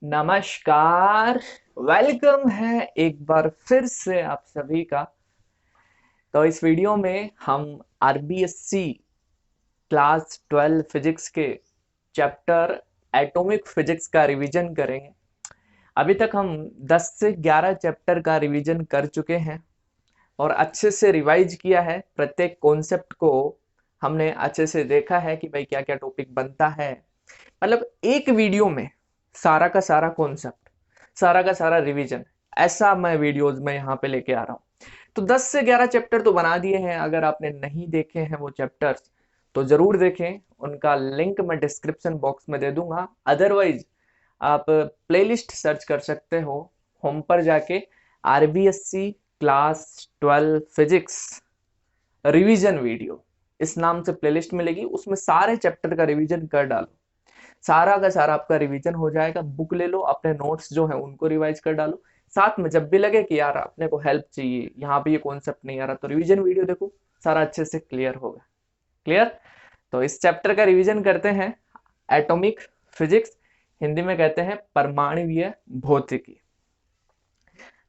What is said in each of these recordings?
नमस्कार। वेलकम है एक बार फिर से आप सभी का। तो इस वीडियो में हम आरबीएससी क्लास 12 फिजिक्स के चैप्टर एटॉमिक फिजिक्स का रिवीजन करेंगे। अभी तक हम 10 से 11 चैप्टर का रिवीजन कर चुके हैं और अच्छे से रिवाइज किया है। प्रत्येक कॉन्सेप्ट को हमने अच्छे से देखा है कि भाई क्या क्या टॉपिक बनता है। मतलब एक वीडियो में सारा का सारा कॉन्सेप्ट, सारा का सारा रिवीजन, ऐसा मैं वीडियोस में यहाँ पे लेके आ रहा हूँ। तो 10 से 11 चैप्टर तो बना दिए हैं। अगर आपने नहीं देखे हैं वो चैप्टर्स तो जरूर देखें। उनका लिंक मैं डिस्क्रिप्शन बॉक्स में दे दूंगा। अदरवाइज आप प्लेलिस्ट सर्च कर सकते हो होम पर जाके, RBSC class 12 physics revision video इस नाम से प्लेलिस्ट मिलेगी। उसमें सारे चैप्टर का रिवीजन कर डालो। सारा का सारा आपका रिवीजन हो जाएगा। बुक ले लो, अपने नोट्स जो है उनको रिवाइज कर डालो। साथ में जब भी लगे कि यार अपने को हेल्प चाहिए, यहाँ पे ये कॉन्सेप्ट नहीं आ रहा, तो रिवीजन वीडियो देखो, सारा अच्छे से क्लियर होगा। क्लियर। तो इस चैप्टर का रिवीजन करते हैं। एटॉमिक फिजिक्स, हिंदी में कहते हैं परमाणुवीय भौतिकी।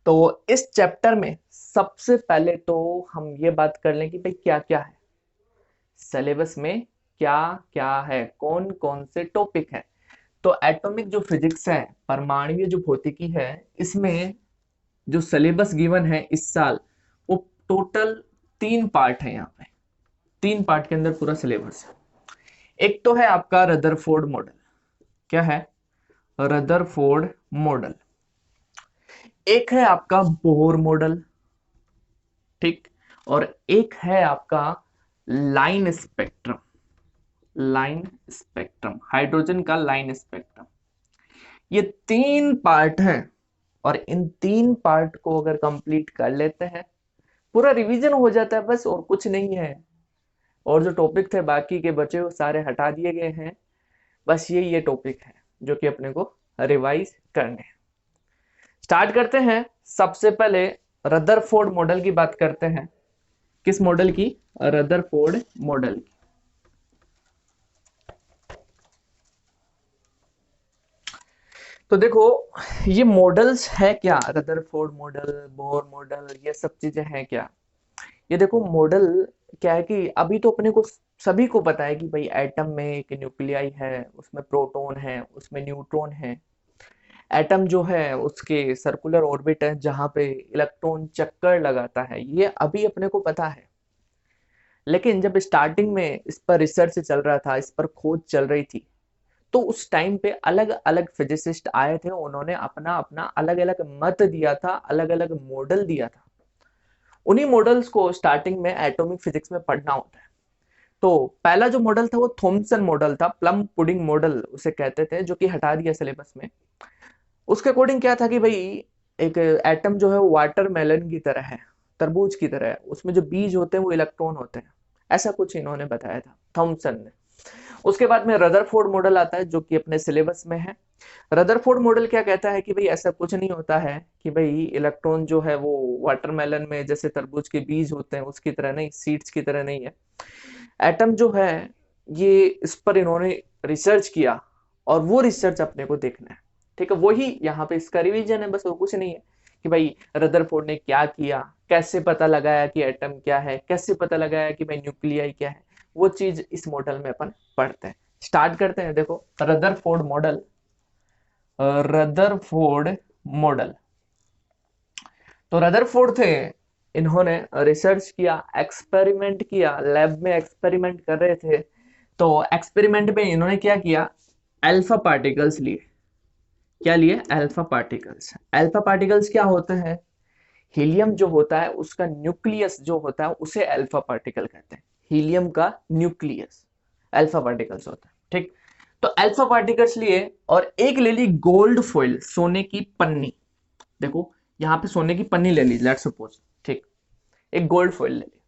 तो इस चैप्टर में सबसे पहले तो हम ये बात कर लें कि भाई क्या क्या है सिलेबस में, क्या क्या है, कौन कौन से टॉपिक है। तो एटॉमिक जो फिजिक्स है, परमाणुवीय जो भौतिकी है, इसमें जो सिलेबस गिवन है इस साल, वो टोटल 3 पार्ट है। यहाँ पे 3 पार्ट के अंदर पूरा सिलेबस है। एक तो है आपका रदरफोर्ड मॉडल। क्या है? Rutherford model. एक है आपका बोहर मॉडल, ठीक। और एक है आपका line spectrum. Line spectrum, hydrogen का लाइन स्पेक्ट्रम। ये 3 पार्ट हैं और इन 3 पार्ट को अगर कंप्लीट कर लेते हैं पूरा रिवीजन हो जाता है, बस और कुछ नहीं है। और जो टॉपिक थे बाकी के बचे वो सारे हटा दिए गए हैं। बस ये टॉपिक है जो कि अपने को रिवाइज करने हैं। स्टार्ट करते हैं। सबसे पहले रदरफोर्ड मॉडल की बात करते हैं। किस मॉडल की? रदरफोर्ड मॉडल की। तो देखो, ये मॉडल्स है क्या? रदरफोर्ड मॉडल, बोर मॉडल, ये सब चीजें हैं क्या? ये देखो, मॉडल क्या है कि अभी तो अपने को सभी को पता है कि भाई एटम में एक न्यूक्लियाई है, उसमें प्रोटॉन है, उसमें न्यूट्रॉन है। एटम जो है उसके सर्कुलर ऑर्बिट है जहां पे इलेक्ट्रॉन चक्कर लगाता है, ये अभी अपने को पता है। लेकिन जब स्टार्टिंग में इस पर रिसर्च चल रहा था, इस पर खोज चल रही थी, तो उस टाइम पे अलग अलग फिजिसिस्ट आए थे। उन्होंने अपना अपना अलग अलग मत दिया था, अलग अलग मॉडल दिया था। उन्हीं मॉडल्स को स्टार्टिंग में एटॉमिक फिजिक्स में पढ़ना होता है। तो पहला जो मॉडल था वो थॉमसन मॉडल था, प्लम पुडिंग मॉडल उसे कहते थे, जो कि हटा दिया सिलेबस में। उसके अकॉर्डिंग क्या था कि भाई एक एटम जो है वो वाटरमेलन की तरह है, तरबूज की तरह है। उसमें जो बीज होते हैं वो इलेक्ट्रॉन होते हैं। ऐसा कुछ इन्होंने बताया था थॉमसन ने। उसके बाद में रदरफोर्ड मॉडल आता है जो कि अपने सिलेबस में है। रदरफोर्ड मॉडल क्या कहता है कि भाई ऐसा कुछ नहीं होता है कि भाई इलेक्ट्रॉन जो है वो वाटरमेलन में जैसे तरबूज के बीज होते हैं उसकी तरह नहीं, सीड्स की तरह नहीं है। एटम जो है, ये इस पर इन्होंने रिसर्च किया और वो रिसर्च अपने को देखना है। ठीक है, वही यहाँ पे इसका रिवीजन है, बस और कुछ नहीं है। कि भाई रदरफोर्ड ने क्या किया, कैसे पता लगाया कि एटम क्या है, कैसे पता लगाया कि भाई न्यूक्लियाई क्या है, वो चीज इस मॉडल में अपन पढ़ते हैं। स्टार्ट करते हैं। देखो, रदरफोर्ड मॉडल। Rutherford model. तो रदरफोर्ड थे, इन्होंने रिसर्च किया, एक्सपेरिमेंट किया, लैब में एक्सपेरिमेंट कर रहे थे। तो एक्सपेरिमेंट में इन्होंने क्या किया? अल्फा पार्टिकल्स लिए। क्या लिए? Alpha particles. अल्फा पार्टिकल्स क्या होते हैं? हीलियम जो होता है उसका न्यूक्लियस जो होता है उसे अल्फा पार्टिकल कहते हैं। हीलियम का न्यूक्लियस अल्फा पार्टिकल्स होता है, ठीक। तो अल्फा पार्टिकल्स लिए और एक ले ली गोल्ड फॉइल, सोने की पन्नी। देखो, यहाँ पे सोने की पन्नी ले ली, लेट्स सपोज, ठीक। एक गोल्ड फॉइल ले ली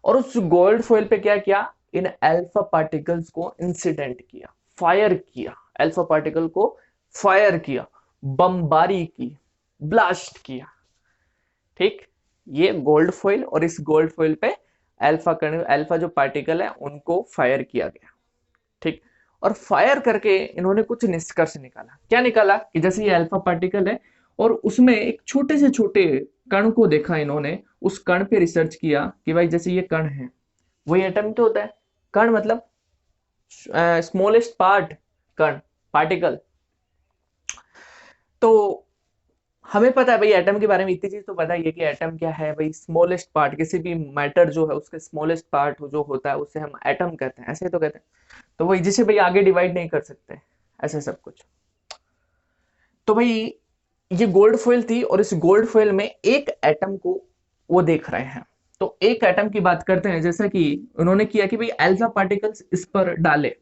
और उस गोल्ड फॉइल पे क्या किया? इन अल्फा पार्टिकल्स को इंसिडेंट किया, फायर किया। अल्फा पार्टिकल को फायर किया, बमबारी की, ब्लास्ट किया, ठीक। ये गोल्ड फॉइल, और इस गोल्ड फॉइल पे अल्फा जो पार्टिकल है उनको फायर किया गया, ठीक। और फायर करके इन्होंने कुछ निष्कर्ष निकाला। क्या निकाला कि जैसे ये अल्फा पार्टिकल है और उसमें एक छोटे से छोटे कण को देखा इन्होंने, उस कण पे रिसर्च किया कि भाई जैसे ये कण है, वही एटम तो होता है, कण मतलब स्मॉलेस्ट पार्ट, कण, पार्टिकल। तो हमें पता है भाई एटम के बारे में इतनी चीज तो पता ही है कि एटम क्या है भाई, स्मॉलेस्ट पार्ट, किसी भी मैटर जो है उसके स्मॉलेस्ट पार्ट जो होता है उसे हम एटम कहते हैं, ऐसे तो कहते हैं। तो वही जिसे भाई आगे डिवाइड नहीं कर सकते, ऐसे सब कुछ। तो भाई ये गोल्ड फॉइल थी और इस गोल्ड फॉइल में एक एटम को वो देख रहे हैं। तो एक एटम की बात करते हैं, जैसा कि उन्होंने किया कि भाई अल्फा पार्टिकल्स इस पर डाले।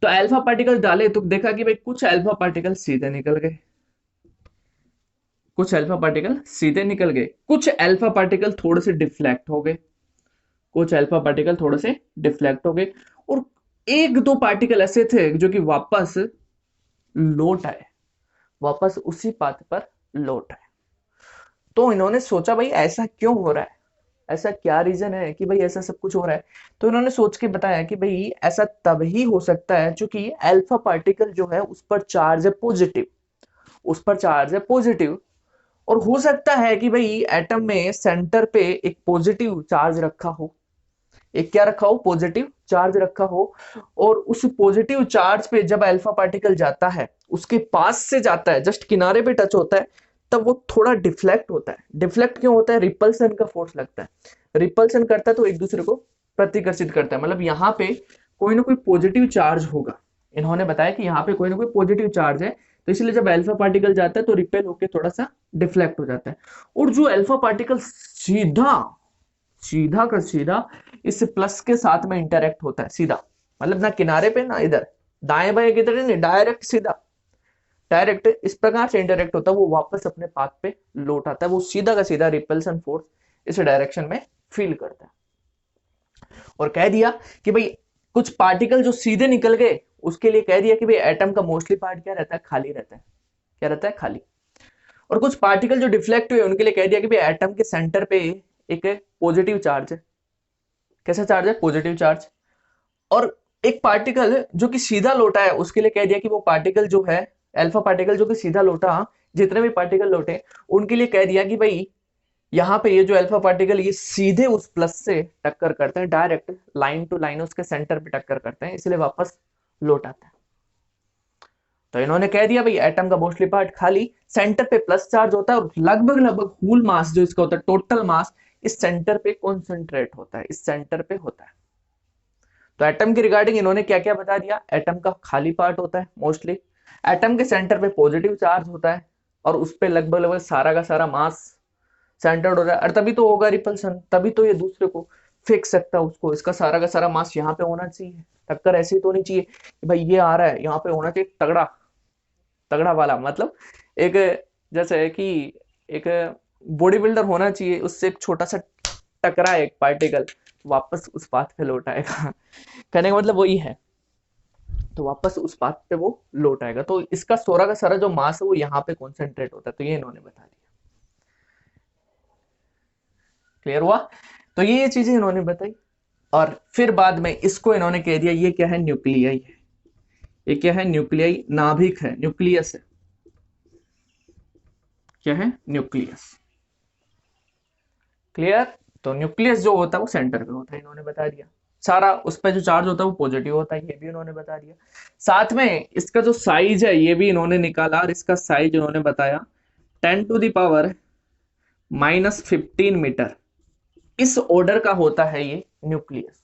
तो अल्फा पार्टिकल डाले तो देखा कि भाई कुछ अल्फा पार्टिकल सीधे निकल गए, कुछ अल्फा पार्टिकल सीधे निकल गए, कुछ अल्फा पार्टिकल थोड़े से डिफ्लेक्ट हो गए, कुछ अल्फा पार्टिकल थोड़े से डिफ्लेक्ट हो गए, और एक दो पार्टिकल ऐसे थे जो कि वापस लौट आए, वापस उसी पाथ पर लौट आए। तो इन्होंने सोचा भाई ऐसा क्यों हो रहा है, ऐसा क्या रीजन है कि भाई ऐसा सब कुछ हो रहा है। तो इन्होंने सोच के बताया कि भाई ऐसा तभी हो सकता है क्योंकि अल्फा पार्टिकल जो है उस पर चार्ज है पॉजिटिव, उस पर चार्ज है पॉजिटिव। और हो सकता है कि भाई एटम में सेंटर पे एक पॉजिटिव चार्ज रखा हो, एक क्या रखा हो, पॉजिटिव चार्ज रखा हो। और उस पॉजिटिव चार्ज पे जब अल्फा पार्टिकल जाता है, उसके पास से जाता है, जस्ट किनारे पे टच होता है, तब वो थोड़ा डिफ्लेक्ट होता है। डिफ्लेक्ट क्यों होता है, रिपल्सन का फोर्स लगता है, रिपल्सन करता है तो एक दूसरे को प्रतिकर्षित करता है, मतलब यहाँ पे कोई ना कोई पॉजिटिव चार्ज होगा। इन्होंने बताया कि यहाँ पे कोई ना कोई पॉजिटिव चार्ज है, तो इसलिए जब अल्फा पार्टिकल जाता है तो रिपेल होकर थोड़ा सा डिफ्लेक्ट हो जाता है। और जो अल्फा पार्टिकल सीधा सीधा का सीधा इस प्लस के साथ में इंटरेक्ट होता है, सीधा, मतलब ना किनारे पे ना इधर दाएं बाएं की तरह नहीं, डायरेक्ट सीधा, डायरेक्ट इस प्रकार से इंटरेक्ट होता है, वो वापस अपने पाथ पे लौट आता है, वो सीधा का सीधा रिपल्सन फोर्स इस डायरेक्शन में फील करता है। और कह दिया कि भाई कुछ पार्टिकल जो सीधे निकल गए, उसके लिए कह दिया कि भाई एटम का मोस्टली पार्ट क्या रहता है, खाली रहता है, क्या रहता है, खाली। और कुछ पार्टिकल जो डिफ्लेक्ट हुए उनके लिए कह दिया कि भाई एटम के सेंटर पे एक पॉजिटिव चार्ज है, कैसा चार्ज है, पॉजिटिव चार्ज। और एक पार्टिकल जो कि सीधा लौटा है उसके लिए कह दिया कि वो पार्टिकल जो है, अल्फा पार्टिकल जो कि सीधा लौटा, जितने भी पार्टिकल लौटे उनके लिए कह दिया कि भाई यहाँ पे ये जो अल्फा पार्टिकल ये सीधे उस प्लस से टक्कर करते हैं, डायरेक्ट लाइन टू लाइन उसके सेंटर पे टक्कर करते हैं, इसलिए वापस लौट आता है। तो इन्होंने कह दिया भाई एटम का मोस्टली पार्ट खाली, सेंटर पे प्लस चार्ज होता है, और लगभग लगभग होल मास जो इसका होता है, टोटल मास इस सेंटर पे कॉन्सेंट्रेट होता है, इस सेंटर पे होता है। तो एटम के रिगार्डिंग इन्होंने क्या क्या बता दिया, एटम का खाली पार्ट होता है मोस्टली, एटम के सेंटर पे पॉजिटिव चार्ज होता है, और उस पे लगभग लगभग सारा का सारा मास सेंटर्ड हो रहा है, और तभी तो होगा रिपल्सन, तभी तो ये दूसरे को फेंक सकता है उसको, इसका सारा का सारा मास यहाँ पे होना चाहिए, टक्कर ऐसी तो नहीं चाहिए कि भाई ये आ रहा है यहाँ पे होना चाहिए तगड़ा, तगड़ा वाला, मतलब एक, जैसे है कि एक बॉडी बिल्डर होना चाहिए, उससे एक छोटा सा टकरा एक पार्टिकल वापस उस पाथ पे लौट आएगा। कहने का मतलब वही है, तो वापस उस पाथ पे वो लौट आएगा। तो इसका सोरा का सारा जो मास है वो यहाँ पे कॉन्सेंट्रेट होता है, तो ये इन्होंने बता दिया। क्लियर हुआ? तो ये चीजें इन्होंने बताई, और फिर बाद में इसको इन्होंने कह दिया ये क्या है, न्यूक्लियाई है, ये क्या है, न्यूक्लियाई, नाभिक है, न्यूक्लियस है, क्या है, न्यूक्लियस। क्लियर? तो न्यूक्लियस जो होता है वो सेंटर पे होता है, इन्होंने बता दिया। सारा उस पर जो चार्ज होता है वो पॉजिटिव होता है, ये भी उन्होंने बता दिया। साथ में इसका जो साइज है ये भी इन्होंने निकाला, और इसका साइज इन्होंने बताया 10⁻⁻15 मीटर, इस ऑर्डर का होता है ये न्यूक्लियस।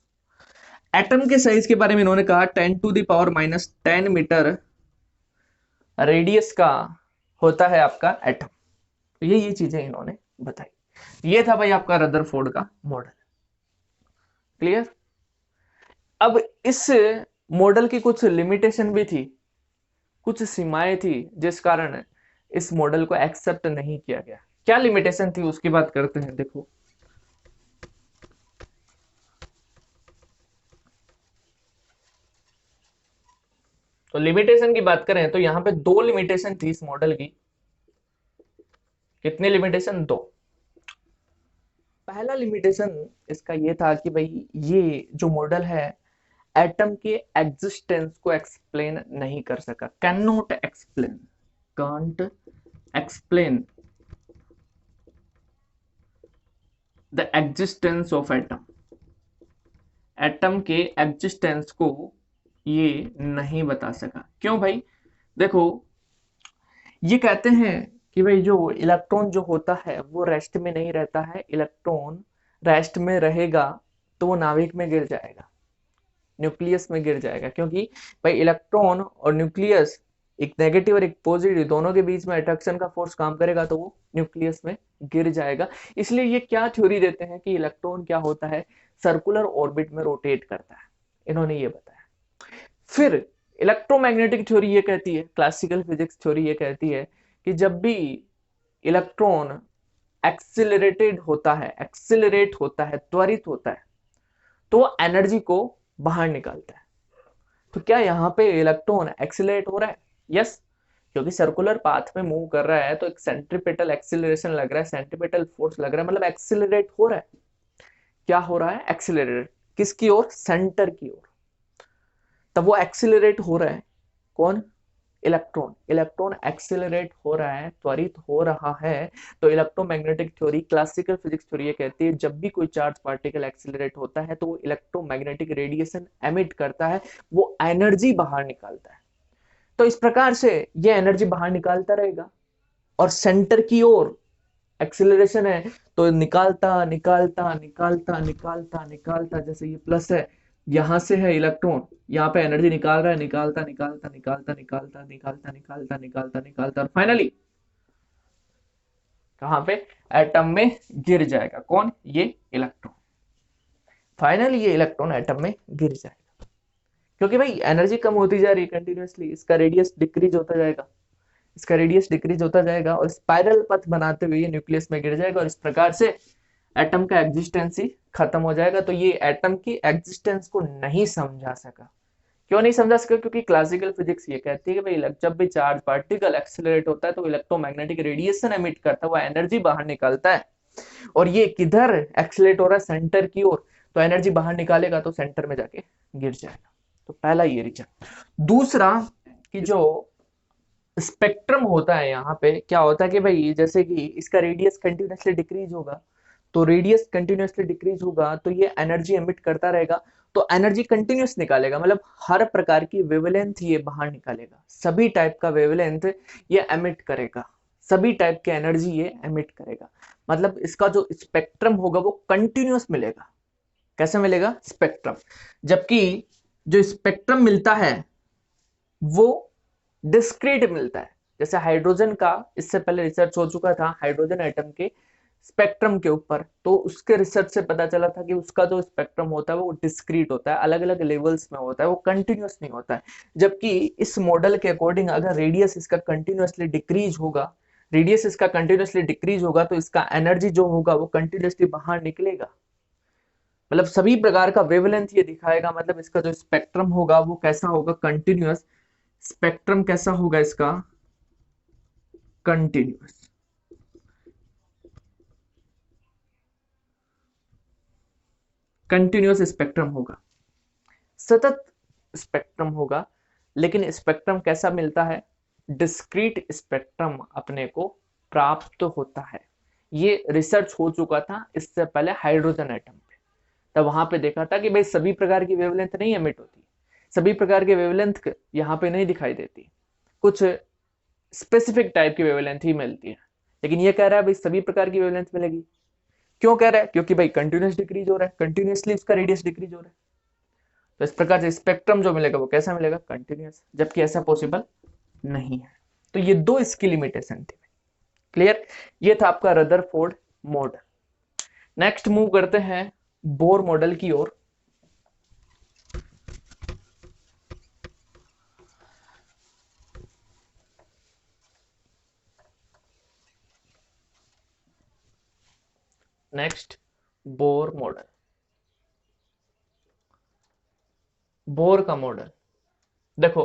एटम के साइज के बारे में इन्होंने कहा 10⁻10 मीटर रेडियस का होता है आपका एटम। तो ये चीजें इन्होंने बताई। ये था भाई आपका रदरफोर्ड का मॉडल। क्लियर? अब इस मॉडल की कुछ लिमिटेशन भी थी, कुछ सीमाएं थी, जिस कारण इस मॉडल को एक्सेप्ट नहीं किया गया। क्या लिमिटेशन थी उसकी बात करते हैं। देखो, तो लिमिटेशन की बात करें तो यहां पे दो लिमिटेशन थी इस मॉडल की। कितनी लिमिटेशन? दो। पहला लिमिटेशन इसका ये था कि भाई ये जो मॉडल है एटम के एग्जिस्टेंस को एक्सप्लेन नहीं कर सका, can not explain, can't explain the existence of atom, atom के एग्जिस्टेंस को ये नहीं बता सका। क्यों भाई? देखो, ये कहते हैं कि भाई जो इलेक्ट्रॉन जो होता है वो रेस्ट में नहीं रहता है, इलेक्ट्रॉन रेस्ट में रहेगा तो वो नाभिक में गिर जाएगा, न्यूक्लियस में गिर जाएगा, क्योंकि भाई इलेक्ट्रॉन और न्यूक्लियस, एक नेगेटिव और एक पॉजिटिव दोनों के बीच में अट्रैक्शन का फोर्स काम करेगा तो वो न्यूक्लियस में गिर जाएगा। इसलिए ये क्या थ्योरी देते हैं कि इलेक्ट्रॉन क्या होता है, सर्कुलर ऑर्बिट में रोटेट करता है, इन्होंने ये बताया। फिर इलेक्ट्रोमैग्नेटिक थ्योरी ये कहती है, क्लासिकल फिजिक्स थ्योरी ये कहती है कि जब भी इलेक्ट्रॉन एक्सिलरेटेड होता है, एक्सिलरेट होता है, त्वरित होता है, तो एनर्जी को बाहर निकालता है। तो क्या यहाँ पे इलेक्ट्रॉन एक्सिलरेट हो रहा है? यस, क्योंकि सर्कुलर पाथ में मूव कर रहा है तो एक सेंट्रीपिटल एक्सिलरेशन लग रहा है, सेंट्रीपिटल फोर्स लग रहा है, मतलब एक्सिलरेट हो रहा है। क्या हो रहा है? एक्सिलरेट। किसकी ओर? सेंटर की ओर। तब वो एक्सिलरेट हो रहा है, कौन? इलेक्ट्रॉन। इलेक्ट्रॉन एक्सिलरेट हो रहा है, त्वरित हो रहा है, तो electromagnetic theory, classical physics theory ये कहती है जब भी कोई चार्ज पार्टिकल एक्सिलरेट होता है तो वो इलेक्ट्रोमैग्नेटिक रेडिएशन एमिट करता है, वो एनर्जी बाहर निकालता है। तो इस प्रकार से ये एनर्जी बाहर निकालता रहेगा, और सेंटर की ओर एक्सिलरेशन है तो निकालता निकालता निकालता निकालता निकालता, जैसे ये प्लस है, यहां से है इलेक्ट्रॉन, यहाँ पे एनर्जी निकाल रहा है, निकालता निकालता निकालता निकालता निकालता निकालता निकालता निकालता, और फाइनली कहां पे? एटम में गिर जाएगा। कौन? ये इलेक्ट्रॉन। फाइनली ये इलेक्ट्रॉन एटम में गिर जाएगा, क्योंकि भाई एनर्जी कम होती जा रही है कंटिन्यूअसली, इसका रेडियस डिक्रीज होता जाएगा, इसका रेडियस डिक्रीज होता जाएगा, और स्पाइरल पथ बनाते हुए ये न्यूक्लियस में गिर जाएगा, और इस प्रकार से एटम का एग्जिस्टेंस ही खत्म हो जाएगा। तो ये एटम की एग्जिस्टेंस को नहीं समझा सका। क्यों नहीं समझा सका? क्योंकि क्लासिकल फिजिक्स ये कहती है कि भाई जब भी चार्ज पार्टिकल एक्सेलरेट होता है तो इलेक्ट्रोमैग्नेटिक रेडिएशन एमिट करता है, वो एनर्जी बाहर निकालता है, और ये किधर एक्सेलरेट हो रहा है? सेंटर की ओर, तो एनर्जी बाहर निकालेगा तो सेंटर में जाके गिर जाएगा। तो पहला ये रीजन। दूसरा कि जो स्पेक्ट्रम होता है, यहाँ पे क्या होता है कि भाई जैसे कि इसका रेडियस कंटिन्यूअसली डिक्रीज होगा, तो रेडियस कंटिन्यूअसली डिक्रीज होगा तो ये एनर्जी एमिट करता रहेगा, तो एनर्जी कंटिन्यूअस निकालेगा, मतलब हर प्रकार की वेवलेंथ ये बाहर निकालेगा, सभी टाइप का वेवलेंथ ये एमिट करेगा, सभी टाइप के एनर्जी ये एमिट करेगा, मतलब इसका जो स्पेक्ट्रम होगा वो कंटिन्यूअस मिलेगा। कैसे मिलेगा? स्पेक्ट्रम। जबकि जो स्पेक्ट्रम मिलता है वो डिस्क्रीट मिलता है। जैसे हाइड्रोजन का इससे पहले रिसर्च हो चुका था हाइड्रोजन एटम के स्पेक्ट्रम के ऊपर, तो उसके रिसर्च से पता चला था कि उसका जो स्पेक्ट्रम होता है वो डिस्क्रीट होता है, अलग अलग लेवल्स में होता है, वो कंटिन्यूअस नहीं होता है। जबकि इस मॉडल के अकॉर्डिंग अगर रेडियस इसका कंटिन्यूअसली डिक्रीज होगा, रेडियस इसका कंटिन्यूअसली डिक्रीज होगा, तो इसका एनर्जी जो होगा वो कंटिन्यूअसली बाहर निकलेगा, मतलब सभी प्रकार का वेवलेंथ ये दिखाएगा, मतलब इसका जो स्पेक्ट्रम होगा वो कैसा होगा? कंटिन्यूअस। स्पेक्ट्रम कैसा होगा इसका? कंटिन्यूअस। कंटिन्यूअस स्पेक्ट्रम होगा, सतत स्पेक्ट्रम होगा। लेकिन स्पेक्ट्रम कैसा मिलता है? डिस्क्रीट स्पेक्ट्रम अपने को प्राप्त होता है। ये रिसर्च हो चुका था इससे पहले हाइड्रोजन एटम पे, तब वहां पे देखा था कि भाई सभी प्रकार की वेवलेंथ नहीं एमिट होती, सभी प्रकार के वेवलेंथ यहाँ पे नहीं दिखाई देती, कुछ स्पेसिफिक टाइप की वेवलेंथ ही मिलती है। लेकिन ये कह रहा है भाई सभी प्रकार की वेवलेंथ मिलेगी। क्यों कह रहा है? क्योंकि भाई कंटिन्यूअस डिक्रीज हो रहा है, कंटिन्यूअसली उसका रेडियस डिक्रीज हो रहा है, तो इस प्रकार से स्पेक्ट्रम जो मिलेगा वो कैसा मिलेगा? कंटिन्यूअस। जबकि ऐसा पॉसिबल नहीं है। तो ये दो इसकी लिमिटेशन थी। क्लियर? ये था आपका रदरफोर्ड मॉडल। नेक्स्ट मूव करते हैं बोर मॉडल की ओर। नेक्स्ट बोर मॉडल, बोर का मॉडल। देखो,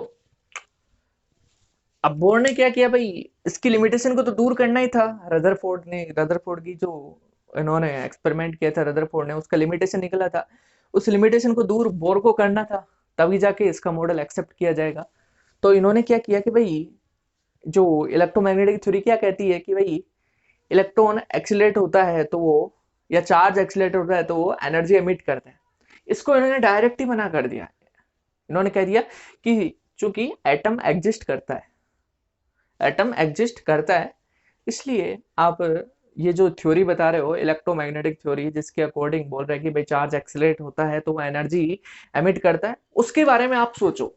अब बोर ने क्या किया भाई, इसकी लिमिटेशन को तो दूर करना ही था। रदरफोर्ड की जो इन्होंने एक्सपेरिमेंट किया था रदरफोर्ड ने, उसका लिमिटेशन निकला था, उस लिमिटेशन को दूर बोर को करना था। तभी जाके इसका मॉडल एक्सेप्ट किया जाएगा। तो इन्होंने क्या किया कि भाई जो इलेक्ट्रोमैग्नेटिक थ्योरी क्या कहती है कि भाई इलेक्ट्रॉन एक्सीलरेट होता है तो वो, या चार्ज एक्सीलरेट होता है तो वो एनर्जी एमिट करते हैं। इसको इन्होंने डायरेक्ट ही मना कर दिया। इन्होंने कह दिया कि चूंकि एटम एग्जिस्ट करता है, एटम एग्जिस्ट करता है, इसलिए आप ये जो थ्योरी बता रहे हो इलेक्ट्रोमैग्नेटिक थ्योरी, जिसके अकॉर्डिंग बोल रहे हैं कि भाई चार्ज एक्सीलरेट होता है तो वो एनर्जी एमिट करता है, उसके बारे में आप सोचो।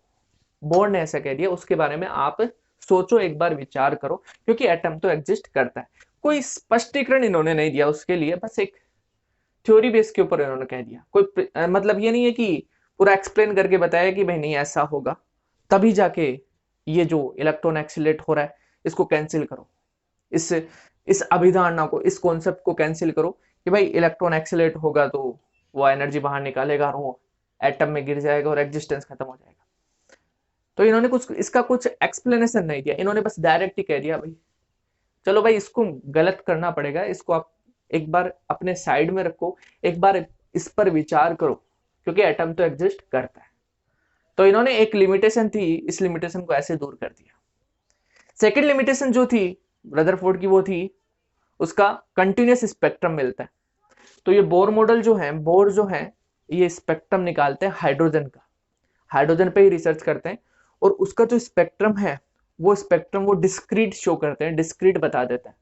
बोर्ड ने ऐसा कह दिया, उसके बारे में आप सोचो, एक बार विचार करो, क्योंकि एटम तो एग्जिस्ट करता है। कोई स्पष्टीकरण इन्होंने नहीं दिया उसके लिए, बस एक थ्योरी बेस के ऊपर इन्होंने कह दिया। कोई मतलब ये नहीं है कि पूरा एक्सप्लेन करके बताया कि भाई नहीं ऐसा होगा, तभी जाके ये जो इलेक्ट्रॉन एक्सीलरेट हो रहा है इसको कैंसिल करो, इस अभिधारणा को, इस कॉन्सेप्ट को कैंसिल करो कि भाई इलेक्ट्रॉन एक्सीलरेट होगा तो वो एनर्जी बाहर निकालेगा और वो एटम में गिर जाएगा और एग्जिस्टेंस खत्म हो जाएगा। तो इन्होंने कुछ इसका कुछ एक्सप्लेनेशन नहीं दिया, इन्होंने बस डायरेक्ट ही कह दिया भाई चलो भाई इसको गलत करना पड़ेगा, इसको आप एक बार अपने साइड में रखो, एक बार इस पर विचार करो, क्योंकि एटम तो एग्जिस्ट करता है। तो इन्होंने एक लिमिटेशन थी, इस लिमिटेशन को ऐसे दूर कर दिया। सेकेंड लिमिटेशन जो थी रदरफोर्ड की, वो थी उसका कंटिन्यूस स्पेक्ट्रम मिलता है। तो ये बोर मॉडल जो है, बोर जो है ये स्पेक्ट्रम निकालते हैं हाइड्रोजन का, हाइड्रोजन पे ही रिसर्च करते हैं, और उसका जो स्पेक्ट्रम है वो स्पेक्ट्रम वो डिस्क्रीट शो करते हैं, डिस्क्रीट बता देता है।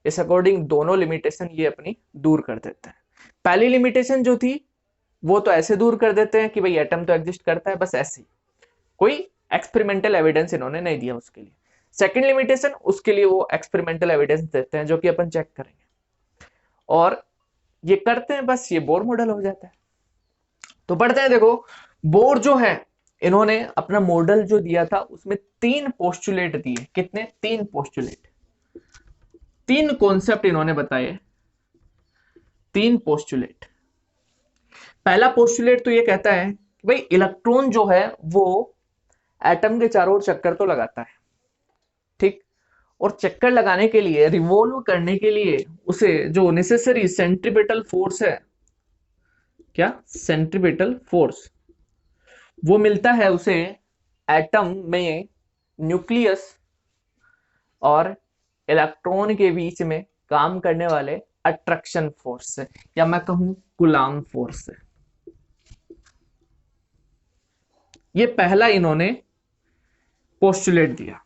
इस अकॉर्डिंग दोनों लिमिटेशन ये अपनी दूर कर देता है। पहली लिमिटेशन जो थी वो तो ऐसे दूर कर देते हैं कि भाई एटम तो एग्जिस्ट करता है, बस ऐसे, कोई एक्सपेरिमेंटल एविडेंस इन्होंने नहीं दिया उसके लिए। सेकंड लिमिटेशन, उसके लिए वो एक्सपेरिमेंटल एविडेंस देते हैं जो कि अपन चेक करेंगे, और ये करते हैं, बस ये बोर मॉडल हो जाता है। तो पढ़ते हैं, देखो बोर जो है इन्होंने अपना मॉडल जो दिया था उसमें 3 पोस्टुलेट दिए। कितने? 3 पोस्टुलेट, 3 कॉन्सेप्ट इन्होंने बताए, 3 पोस्टुलेट। पहला पोस्टुलेट तो ये कहता है कि भाई इलेक्ट्रॉन जो है वो एटम के चारों ओर चक्कर तो लगाता है, ठीक, और चक्कर लगाने के लिए, रिवॉल्व करने के लिए उसे जो नेसेसरी सेंट्रीपिटल फोर्स है, क्या सेंट्रीपिटल फोर्स, वो मिलता है उसे एटम में न्यूक्लियस और इलेक्ट्रॉन के बीच में काम करने वाले अट्रैक्शन फोर्स से, या मैं कहूं कूलाम्ब फोर्स से। ये पहला इन्होंने पोस्टुलेट दिया।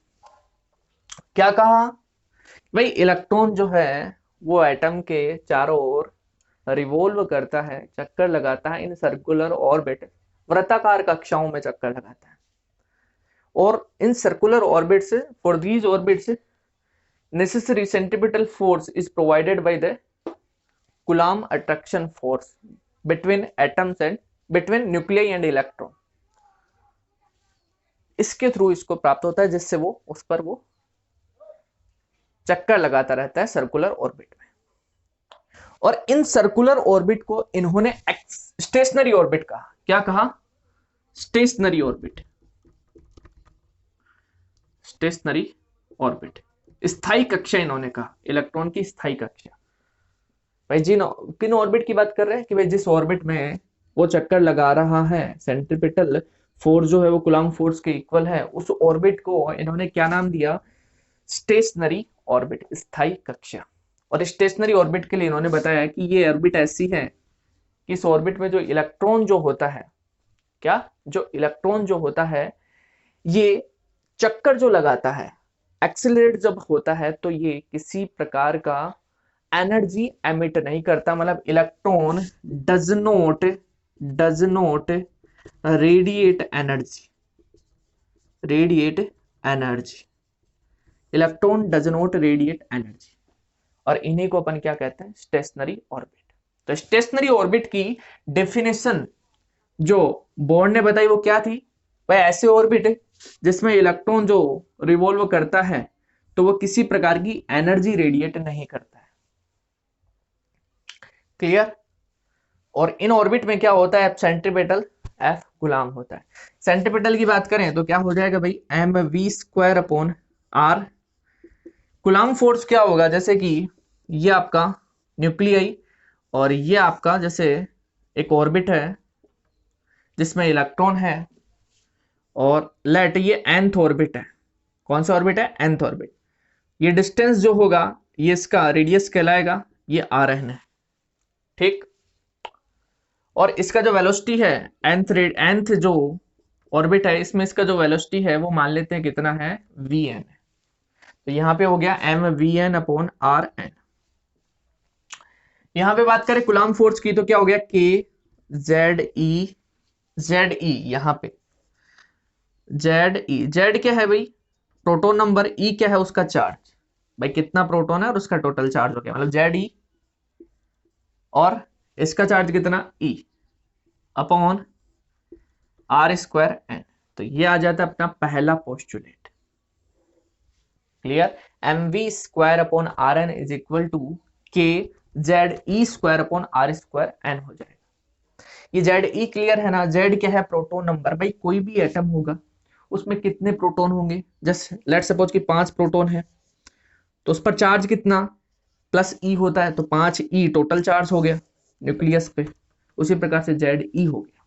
क्या कहा? भाई इलेक्ट्रॉन जो है वो एटम के चारों ओर रिवॉल्व करता है, चक्कर लगाता है इन सर्कुलर ऑर्बिट, वृत्ताकार कक्षाओं में चक्कर लगाता है, और in circular orbits, for these orbits necessary centripetal force is provided by the Coulomb attraction force between atoms and between nuclei and electron। इसके थ्रू इसको प्राप्त होता है, जिससे वो उस पर वो चक्कर लगाता रहता है सर्कुलर ऑर्बिट में। और इन सर्कुलर ऑर्बिट को इन्होंने स्टेशनरी ऑर्बिट कहा। क्या कहा? स्टेशनरी ऑर्बिट, स्टेशनरी ऑर्बिट, स्थायी कक्षा इन्होंने कहा, इलेक्ट्रॉन की स्थायी कक्षा। भाई किन ऑर्बिट की बात कर रहे हैं कि भाई जिस ऑर्बिट में वो चक्कर लगा रहा है, सेंट्रीपिटल फोर्स जो है वो कूलम्ब फोर्स के इक्वल है, उस ऑर्बिट को इन्होंने क्या नाम दिया? स्टेशनरी ऑर्बिट, स्थायी कक्षा। और स्टेशनरी ऑर्बिट के लिए इन्होंने बताया कि ये ऑर्बिट ऐसी है कि इस ऑर्बिट में जो इलेक्ट्रॉन जो होता है, क्या, जो इलेक्ट्रॉन जो होता है ये चक्कर जो लगाता है, एक्सीलरेट जब होता है, तो ये किसी प्रकार का एनर्जी एमिट नहीं करता, मतलब electron does not radiate energy, electron does not radiate energy. और इन्हीं को अपन क्या कहते हैं? Stationary orbit. तो स्टेशनरी ऑर्बिट की डेफिनेशन जो बोर ने बताई वो क्या थी? भाई ऐसे ऑर्बिट जिसमें इलेक्ट्रॉन जो रिवॉल्व करता है तो वो किसी प्रकार की एनर्जी रेडिएट नहीं करता है। क्लियर? और इन ऑर्बिट में क्या होता है? सेंट्रीपिटल एफ कूलम्ब होता है। सेंट्रीपिटल की बात करें तो क्या हो जाएगा भाई? mv² upon are. Coulomb force क्या होगा? जैसे कि ये आपका न्यूक्लियाई और ये आपका जैसे एक ऑर्बिट है जिसमें इलेक्ट्रॉन है, और लेट ये nth ऑर्बिट है। कौन सा ऑर्बिट है? nth orbit. ये डिस्टेंस जो होगा ये इसका रेडियस कहलाएगा, ये rn है, ठीक। और इसका जो वेलोसिटी है nth जो ऑर्बिट है इसमें इसका जो वेलोसिटी है वो मान लेते हैं कितना है, vn है। तो यहाँ पे हो गया mvn अपॉन rn। यहाँ पे बात करें कुलाम फोर्स की तो क्या हो गया, k ze यहाँ पे z क्या है भाई, प्रोटोन नंबर, e क्या है उसका चार्ज, भाई कितना प्रोटोन है और उसका टोटल चार्ज हो गया, मतलब ze और इसका चार्ज कितना e upon r square n। तो ये आ जाता है अपना पहला postulate. Clear? mv square upon rn is equal to k ze square upon r square n हो जाएगा। ये ze क्लियर है ना? z क्या है, प्रोटोन नंबर। भाई कोई भी एटम होगा उसमें कितने प्रोटोन होंगे, जस्ट लेट सपोज कि 5 प्रोटोन है तो उस पर चार्ज कितना प्लस ई होता है, तो 5 ई टोटल चार्ज हो गया न्यूक्लियस पे। उसी प्रकार से जेड ई हो गया,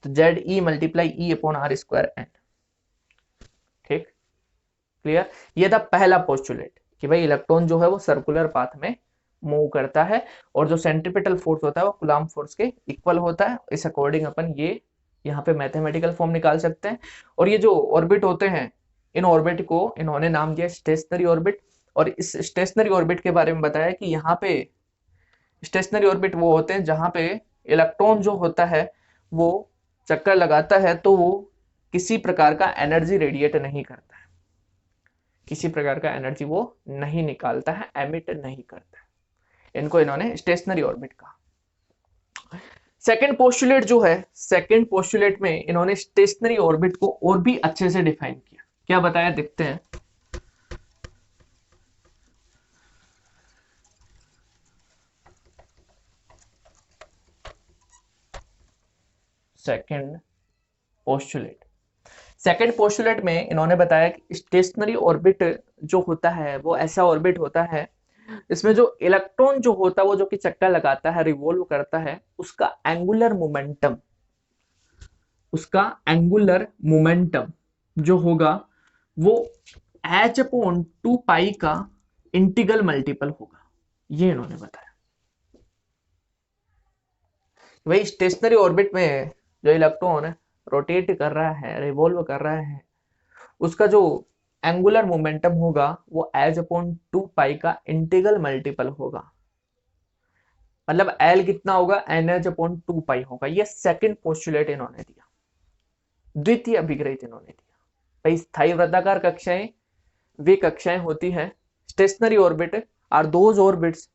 तो Z E multiply E upon R square N. ठीक, क्लियर? ये था पहला पोस्टुलेट कि भाई इलेक्ट्रॉन जो है वो सर्कुलर पाथ में मूव करता है और जो सेंट्रीपिटल फोर्स होता है वो कूलम्ब फोर्स के इक्वल होता है। इस अकॉर्डिंग अपन ये यहाँ पे मैथमेटिकल फॉर्म निकाल सकते हैं। और ये जो ऑर्बिट होते हैं इन ऑर्बिट को इन्होंने नाम दिया स्टेशनरी ऑर्बिट। और इस स्टेशनरी ऑर्बिट के बारे में बताया कि यहाँ पे स्टेशनरी ऑर्बिट वो होते हैं जहां पे इलेक्ट्रॉन जो होता है वो चक्कर लगाता है तो वो किसी प्रकार का एनर्जी रेडिएट नहीं करता है, किसी प्रकार का एनर्जी वो नहीं निकालता है, एमिट नहीं करता है। इनको इन्होंने स्टेशनरी ऑर्बिट कहा। सेकंड पोस्टुलेट जो है, सेकंड पोस्टुलेट में इन्होंने स्टेशनरी ऑर्बिट को और भी अच्छे से डिफाइन किया। क्या बताया देखते हैं। सेकंड पोस्टुलेट में इन्होंने बताया कि स्टेशनरी ऑर्बिट जो होता है वो ऐसा ऑर्बिट होता है इसमें जो इलेक्ट्रॉन जो होता है वो जो कि चक्कर लगाता है, रिवॉल्व करता है, उसका एंगुलर मोमेंटम जो होगा वो h/2 का इंटीग्रल मल्टीपल होगा। ये इन्होंने बताया। वही स्टेशनरी ऑर्बिट में जो इलेक्ट्रॉन रोटेट कर रहा है, रिवॉल्व कर रहा है, उसका जो एंगुलर मोमेंटम होगा वो h/2 का इंटीग्रल मल्टीपल होगा। मतलब L कितना होगा, nh/2 होगा। ये सेकंड पोस्टुलेट इन्होंने दिया, द्वितीय अभिग्रहित इन्होंने दिया। भाई स्थायी वृत्ताकार कक्षाएं वे कक्षाएं होती हैं, stationary orbit are those orbits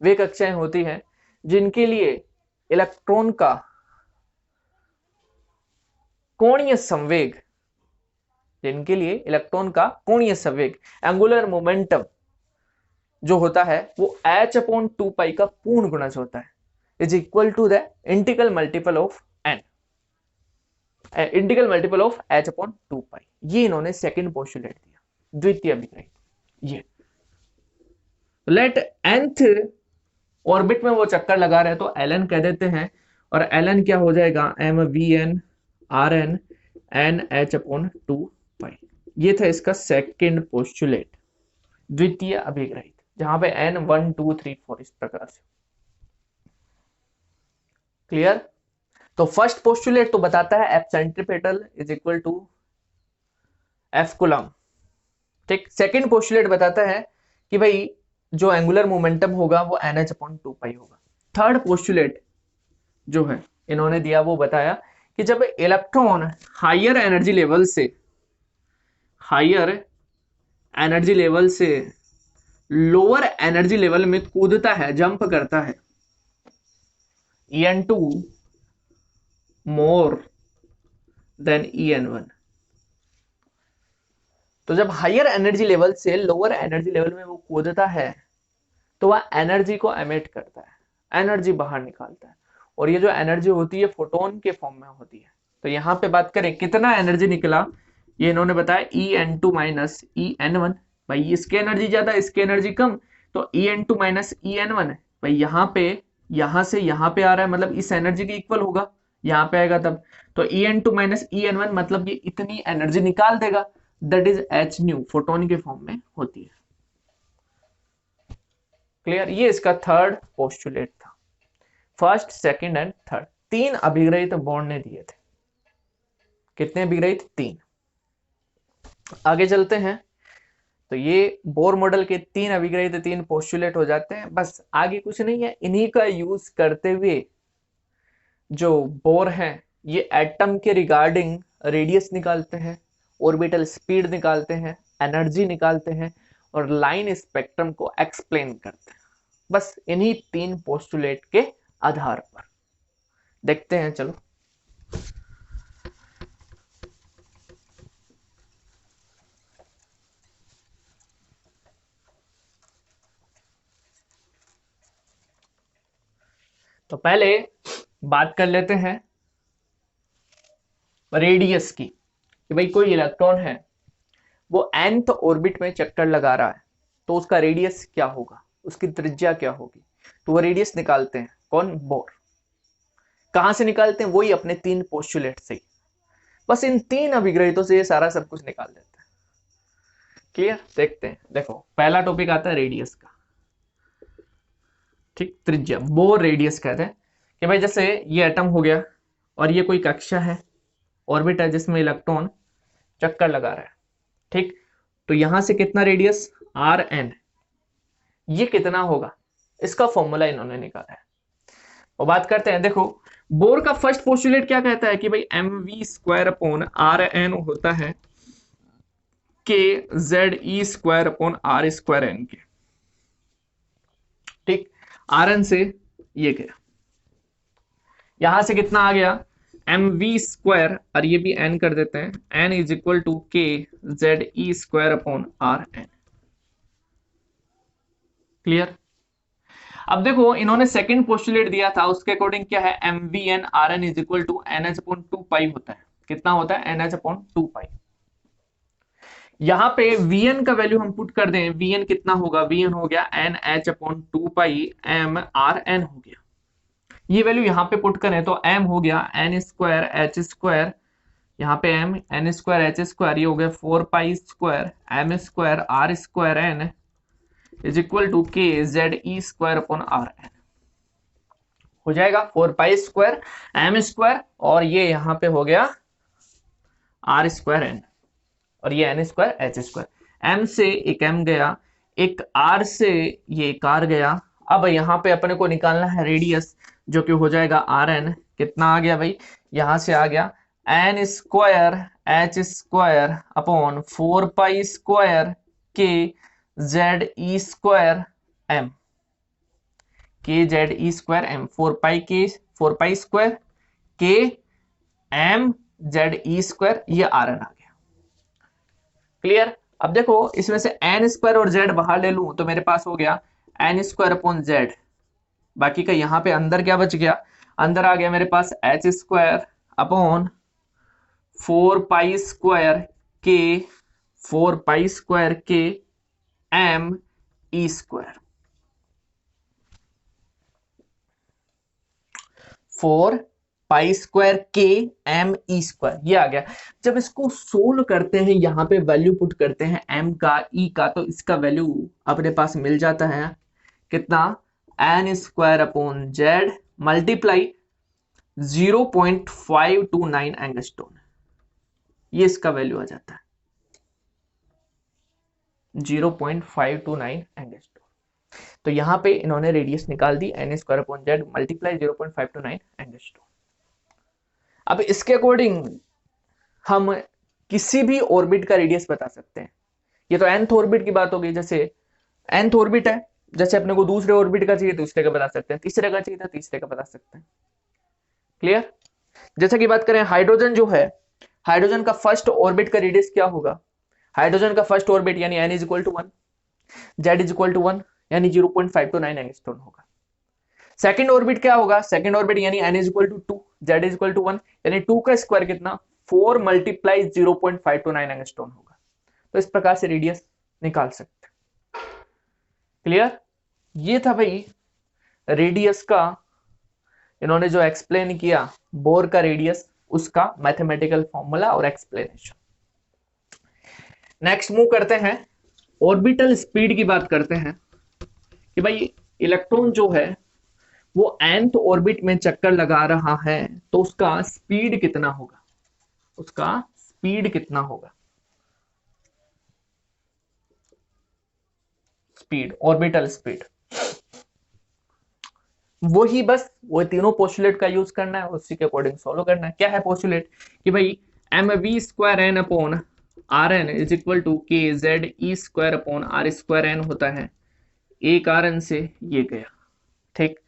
वे कक्षाएं होती हैं जिनके लिए इलेक्ट्रॉन का कोणीय संवेग, एंगुलर मोमेंटम जो होता है वो h/2 का पूर्ण गुणज होता है, is equal to the integral multiple of h/2। ये इन्होंने सेकंड पोस्टुलेट दिया, द्वितीय अभिग्रहित। ये लेट nth ऑर्बिट में वो चक्कर लगा रहे तो ln कह देते हैं, और ln क्या हो जाएगा, mvn rn nh/2। ये था इसका सेकंड पोस्टुलेट, द्वितीय अभिग्रहित, जहां पे n 1 2 3 4 इस प्रकार से। क्लियर? तो फर्स्ट पोस्टुलेट तो बताता है F centripetal is equal to F Coulomb. ठीक, सेकंड पोस्टुलेट बताता है कि भाई जो एंगुलर मोमेंटम होगा वो nh/2 होगा। थर्ड पोस्टुलेट जो है इन्होंने दिया वो बताया कि जब इलेक्ट्रॉन हायर एनर्जी लेवल से लोअर एनर्जी लेवल में कूदता है, जंप करता है, En2 मोर देन En1। तो जब हायर एनर्जी लेवल से लोअर एनर्जी लेवल में वो कूदता है तो वह एनर्जी को एमिट करता है, एनर्जी बाहर निकालता है। और ये जो एनर्जी होती है फोटोन के फॉर्म में होती है। तो यहाँ पे बात करें कितना एनर्जी निकला, ये इन्होंने बताया En2 माइनस En1। भाई इसकी एनर्जी ज्यादा, इसकी एनर्जी कम, तो En2 माइनस En1 है भाई यहाँ पे, यहाँ से यहाँ पे आ रहा है, मतलब इस एनर्जी के इक्वल होगा। यहाँ पे आएगा तब, तो En2 माइनस En1 मतलब ये इतनी एनर्जी निकाल देगा, that is H new, photon के फॉर्म में होती है। क्लियर, ये इसका थर्ड पोस्टुलेट था। फर्स्ट, सेकंड एंड थर्ड, तीन अभिग्रहित बॉन्ड ने दिए थे। कितने अभिग्रहित? तीन। आगे चलते हैं, तो ये बोर मॉडल के तीन अभिग्रहित तीन पोस्टुलेट हो जाते हैं, बस आगे कुछ नहीं है। इन्हीं का यूज करते हुए जो बोर हैं ये एटम के रिगार्डिंग रेडियस निकालते हैं, ऑर्बिटल स्पीड निकालते हैं, एनर्जी निकालते हैं और लाइन स्पेक्ट्रम को एक्सप्लेन करते हैं, बस इन्हीं तीन पोस्टुलेट के आधार पर। देखते हैं, चलो। तो पहले बात कर लेते हैं रेडियस की, कि भाई कोई इलेक्ट्रॉन है वो nth ऑर्बिट में चक्कर लगा रहा है, तो उसका रेडियस क्या होगा, उसकी त्रिज्या क्या होगी। तो वो रेडियस निकालते हैं कौन? बोर। कहां से निकालते हैं? वही अपने तीन पोस्टुलेट से ही, बस इन तीन अभिग्रहितों से ये सारा सब कुछ निकाल देते हैं। क्लियर, देखते हैं। देखो पहला टॉपिक आता है रेडियस का, ठीक, त्रिज्या, बोर रेडियस कहते हैं कि भाई जैसे ये एटम हो गया और ये कोई कक्षा है, ऑर्बिट है जिसमें इलेक्ट्रॉन चक्कर लगा रहा है, ठीक। तो यहां से कितना रेडियस? आर एन, ये कितना होगा, इसका फॉर्मूला इन्होंने निकाला है। और बात करते हैं, देखो बोर का फर्स्ट पोस्टुलेट क्या कहता है कि भाई M V square upon R N होता है K Z E square upon R square N के, ठीक। आर एन से ये गया, यहां से कितना आ गया? एम वी स्क्वायर, और ये भी एन कर देते हैं, N is equal to K Z E square upon R N. Clear. अब देखो इन्होंने सेकंड पोस्टुलेट दिया था, उसके अकॉर्डिंग क्या है? M V N R N is equal to N H upon two pi होता है। कितना होता है? N H upon two pi. यहां पे Vn का वैल्यू हम पुट कर दें, Vn कितना होगा? Vn हो गया एन एच अपॉन टू पाई एम आर एन हो गया। ये वैल्यू यहां पे पुट करें तो m हो गया एन स्क्वायर एच स्क्वायर, यहाँ पे m N square H square, ये हो गया 4 pi square M square R square N is equal to K Z E square upon R N. हो जाएगा 4 पाई स्क्वायर एम स्क्वायर और ये यहाँ पे हो गया आर स्क्वायर एन और ये N square H square. M से एक एम गया, एक आर से ये एक आर गया। अब यहाँ पे अपने को निकालना है रेडियस, जो कि हो जाएगा आर एन। कितना आ गया भाई? यहां से आ गया N square H square upon 4 pi square K Z E square M, K Z E square M, 4 pi K 4 pi square K M Z E square, ये आर एन आ गया। क्लियर। अब देखो इसमें से एन स्क्वायर और Z बाहर ले लूं तो मेरे पास हो गया एन स्क्वायर अपॉन जेड, बाकी का यहाँ पे अंदर क्या बच गया? अंदर आ गया मेरे पास H square upon 4 pi square K 4 pi square K M E square, 4 pi square K M E square, ये आ गया। जब इसको सोल्व करते हैं, यहाँ पे वैल्यू पुट करते हैं एम का ई का, तो इसका वैल्यू अपने पास मिल जाता है कितना? N square upon Z multiply 0.529 angstrom, ये इसका वैल्यू आ जाता है 0.529 एंगस्ट्रॉन। तो यहां पे इन्होंने रेडियस निकाल दी N square upon Z multiply 0.529 angstrom. अब इसके अकॉर्डिंग हम किसी भी ऑर्बिट का रेडियस बता सकते हैं। ये तो nth ऑर्बिट की बात होगी, जैसे nth ऑर्बिट है, जैसे अपने को दूसरे ऑर्बिट का चाहिए दूसरे का बता सकते हैं, तीसरे का चाहिए तो तीसरे का बता सकते हैं। क्लियर। जैसा कि बात करें हाइड्रोजन जो है, हाइड्रोजन का फर्स्ट ऑर्बिट का रेडियस क्या होगा? हाइड्रोजन का फर्स्ट ऑर्बिट यानी n is equal to 1, z is equal to 1 यानी 0.529 एंगस्ट्रॉन होगा। सेकंड ऑर्बिट क्या होगा? सेकंड ऑर्बिट यानी n is equal to 2, z is equal to 1 यानी 2 का स्क्वायर कितना? 4 मल्टीप्लाई 0.529 एंगस्ट्रॉन होगा। तो इस प्रकार से रेडियस निकाल सकते हैं। क्लियर। ये था भाई रेडियस का इन्होंने जो एक्सप्लेन किया बोर का रेडियस, उसका मैथमेटिकल फॉर्मूला और एक्सप्लेनेशन। नेक्स्ट मूव करते हैं, ऑर्बिटल स्पीड की बात करते हैं कि भाई इलेक्ट्रॉन जो है वो nth ऑर्बिट में चक्कर लगा रहा है तो उसका स्पीड कितना होगा, उसका स्पीड कितना होगा, स्पीड, ऑर्बिटल स्पीड। वही बस वो तीनों पोस्टुलेट का यूज करना है, उसी के अकॉर्डिंग सोल्व करना है। क्या है पोस्टुलेट कि भाई M V square N upon R N is equal to K Z E square upon R square N होता है, एक आर एन से ये गया, ठीक।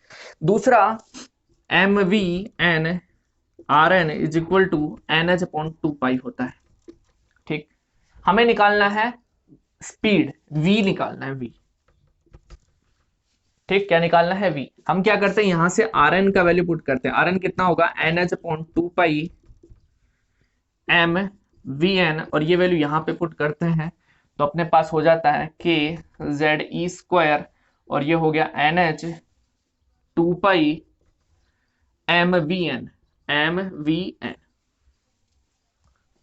दूसरा M V N R N is equal to N H upon 2 pi होता है, ठीक। हमें निकालना है स्पीड, v निकालना है, v, ठीक। क्या निकालना है, v। हम क्या करते हैं, यहां से आर एन का वैल्यू पुट करते हैं। आर एन कितना होगा, N H upon 2 pi M V N, और ये वैल्यू यहां पे पुट करते हैं तो अपने पास हो जाता है के जेड ई स्क्वायर, और ये हो गया N H 2 pi M V N, M V N,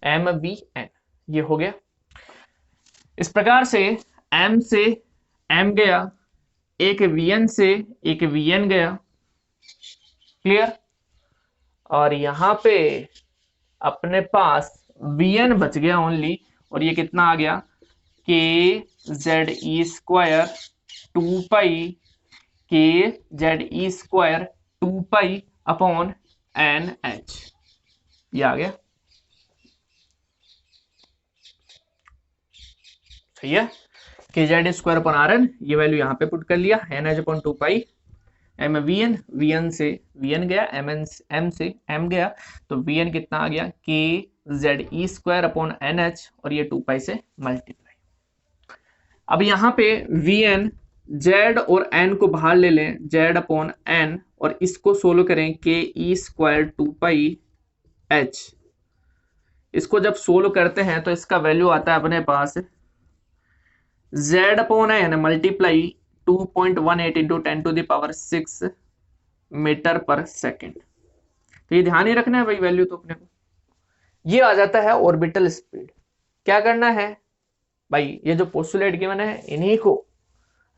M V N, ये हो गया। इस प्रकार से m से m गया, एक vn से एक vn गया, क्लियर। और यहां पे अपने पास vn बच गया ओनली, और ये कितना आ गया, K Z E square 2 pi, K Z E square 2 pi upon N H, ये आ गया, सही है। K Z square upon R N, ये वैल्यू यहाँ पे पुट कर लिया, N H upon 2 pi M V N, V N से वी एन गया, एम से एम गया, तो वी एन कितना आ गया, K Z E square upon N H, और ये 2 पाई से मल्टीप्लाई। अब यहाँ पे वी एन, जेड और एन को बाहर ले लें, जेड अपॉन एन, और इसको सोल्व करें, के ई स्क्वायर 2 पाई एच। इसको जब सोल्व करते हैं तो इसका वैल्यू आता है अपने पास z upon N multiply 2.18 into 10⁻6 metre पर सेकेंड। तो ये ध्यान ही रखना है भाई वैल्यू तो अपने को, ये आ जाता है ऑर्बिटल स्पीड। क्या करना है भाई, ये जो पोस्टुलेट गिवन है इन्हीं को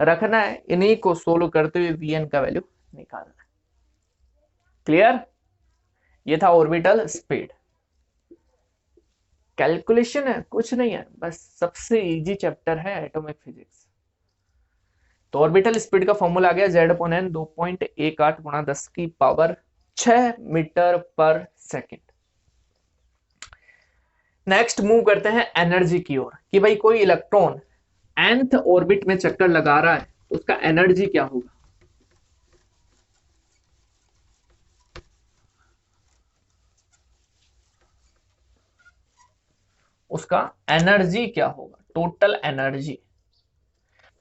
रखना है, इन्हीं को सोल्व करते हुए वीएन का वैल्यू निकालना है, क्लियर। ये था ऑर्बिटल स्पीड। कैलकुलेशन है, कुछ नहीं है, बस सबसे इजी चैप्टर है एटॉमिक फिजिक्स। तो ऑर्बिटल स्पीड का फॉर्मूला आ गया z अपॉन एन 2.18 गुणा 10⁶ मीटर पर सेकेंड। नेक्स्ट मूव करते हैं एनर्जी की ओर कि भाई कोई इलेक्ट्रॉन nth ऑर्बिट में चक्कर लगा रहा है तो उसका एनर्जी क्या होगा। उसका एनर्जी क्या होगा, टोटल एनर्जी।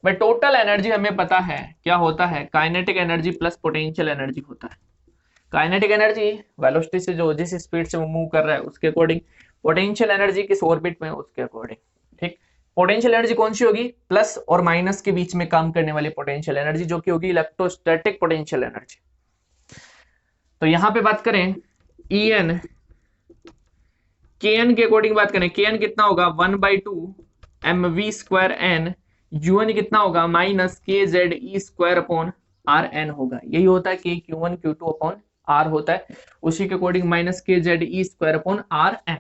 भाई टोटल एनर्जी हमें पता है क्या होता है, kinetic energy plus potential energy होता है। काइनेटिक एनर्जी वेलोसिटी से जो जिस स्पीड से वो मूव कर रहा है उसके अकॉर्डिंग, पोटेंशियल एनर्जी किस ऑर्बिट में उसके अकॉर्डिंग, ठीक। पोटेंशियल एनर्जी कौन सी होगी, प्लस और माइनस के बीच में काम करने वाली पोटेंशियल एनर्जी, जो कि होगी इलेक्ट्रोस्टैटिक पोटेंशियल एनर्जी। तो यहां पे बात करें ई एन, के एन के अकॉर्डिंग बात करें, के एन कितना होगा 1/2 M V square N, U N कितना होगा minus K Z E square upon R N होगा। यही होता है K Q one Q two upon R होता है, उसी के according minus K Z E square upon R N,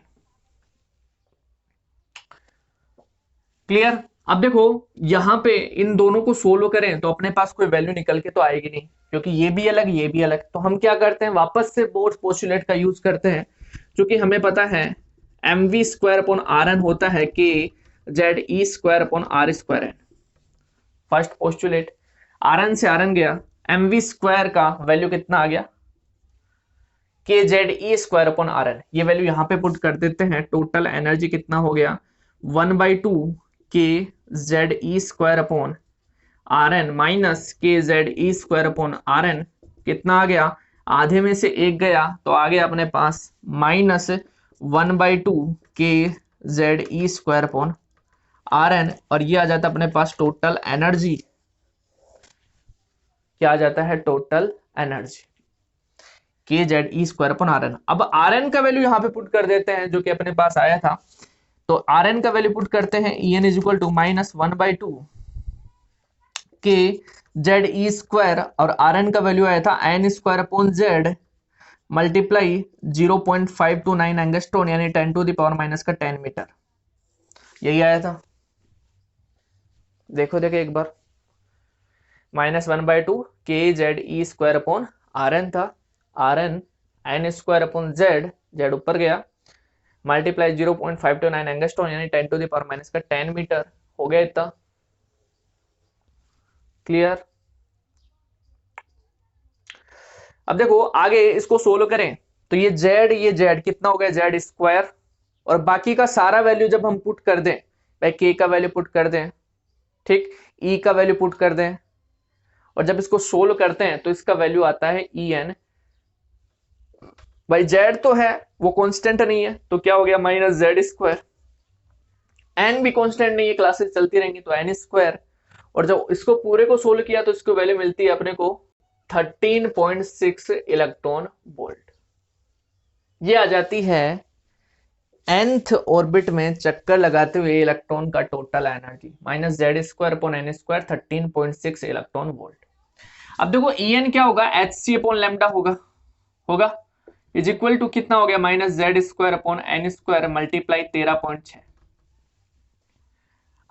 clear. अब देखो यहां पे इन दोनों को सोल्व करें तो अपने पास कोई वैल्यू निकल के तो आएगी नहीं, क्योंकि ये भी अलग ये भी अलग। तो हम क्या करते हैं, वापस से बोर्ड पोस्टुलेट का यूज करते हैं, क्योंकि हमें पता है M V square upon R N होता है K Z E square upon R square N. First postulate, R N से आर एन गया, एम वी स्क्वायर का वैल्यू कितना आ गया, K Z E square upon R N, ये value यहां पे पुट कर देते हैं। टोटल एनर्जी कितना हो गया 1/2 K Z E square upon R N minus K Z E square upon R N, कितना आ गया, आधे में से एक गया तो आ गया अपने पास minus 1/2 K Z E square upon R N, और ये आ जाता अपने पास टोटल एनर्जी। क्या आ जाता है, total energy. K Z E square upon R N. अब आर एन का वैल्यू यहाँ पे पुट कर देते हैं जो कि अपने पास आया था, तो आर एन का वैल्यू पुट करते हैं, E N is equal to -1/2 K Z E square, और आर एन का वैल्यू आया था N square upon Z multiply 0.529 angstrom यानी 10⁻⁻10 मीटर, यही आया था। देखो एक बार, -1/2 K Z E square upon R N था, R N N square upon Z, Z ऊपर गया, मल्टीप्लाई 0.529 एंगस्ट्रॉन यानी 10⁻⁻10 मीटर, हो गया इतना। क्लियर। अब देखो आगे इसको सोल्व करें तो ये जेड कितना हो गया, जेड स्क्वायर, और बाकी का सारा वैल्यू जब हम पुट कर दें, भाई के का वैल्यू पुट कर दें, ठीक, ई का वैल्यू पुट कर दें, और जब इसको सोल्व करते हैं तो इसका वैल्यू आता है ई एन। भाई जेड तो है वो कांस्टेंट नहीं है, तो क्या हो गया -z²। एन भी कांस्टेंट नहीं है, क्लासेस चलती रहेंगी, तो एन स्क्वायर, और जब इसको पूरे को सोल्व किया तो इसको वैल्यू मिलती है अपने को 13.6 इलेक्ट्रॉन वोल्ट। ये आ जाती है nth ऑर्बिट में चक्कर लगाते हुए इलेक्ट्रॉन का total energy, -z²/n² 13.6 electron volt. अब देखो En क्या होगा, hc/λ होगा इज इक्वल टू कितना हो गया, -z²/n² मल्टीप्लाई 13.6।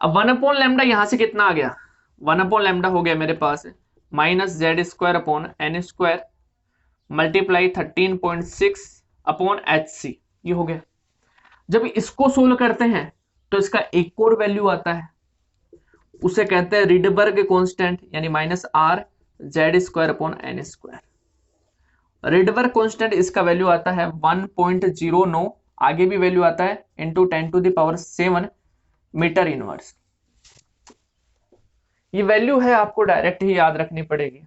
अब 1/λ यहां से कितना आ गया, 1/λ हो गया मेरे पास -z²/n² मल्टीप्लाई 13.6/hc, ये हो गया। जब इसको सोल्व करते हैं तो इसका एक और वैल्यू आता है, उसे कहते हैं रिडबर्ग कांस्टेंट, यानी -r/z²/n²। रिडबर्ग कांस्टेंट इसका वैल्यू आता है 1.09, आगे भी वैल्यू आता है, इंटू 10⁻7 मीटर इनवर्स। ये वैल्यू है, आपको डायरेक्ट ही याद रखनी पड़ेगी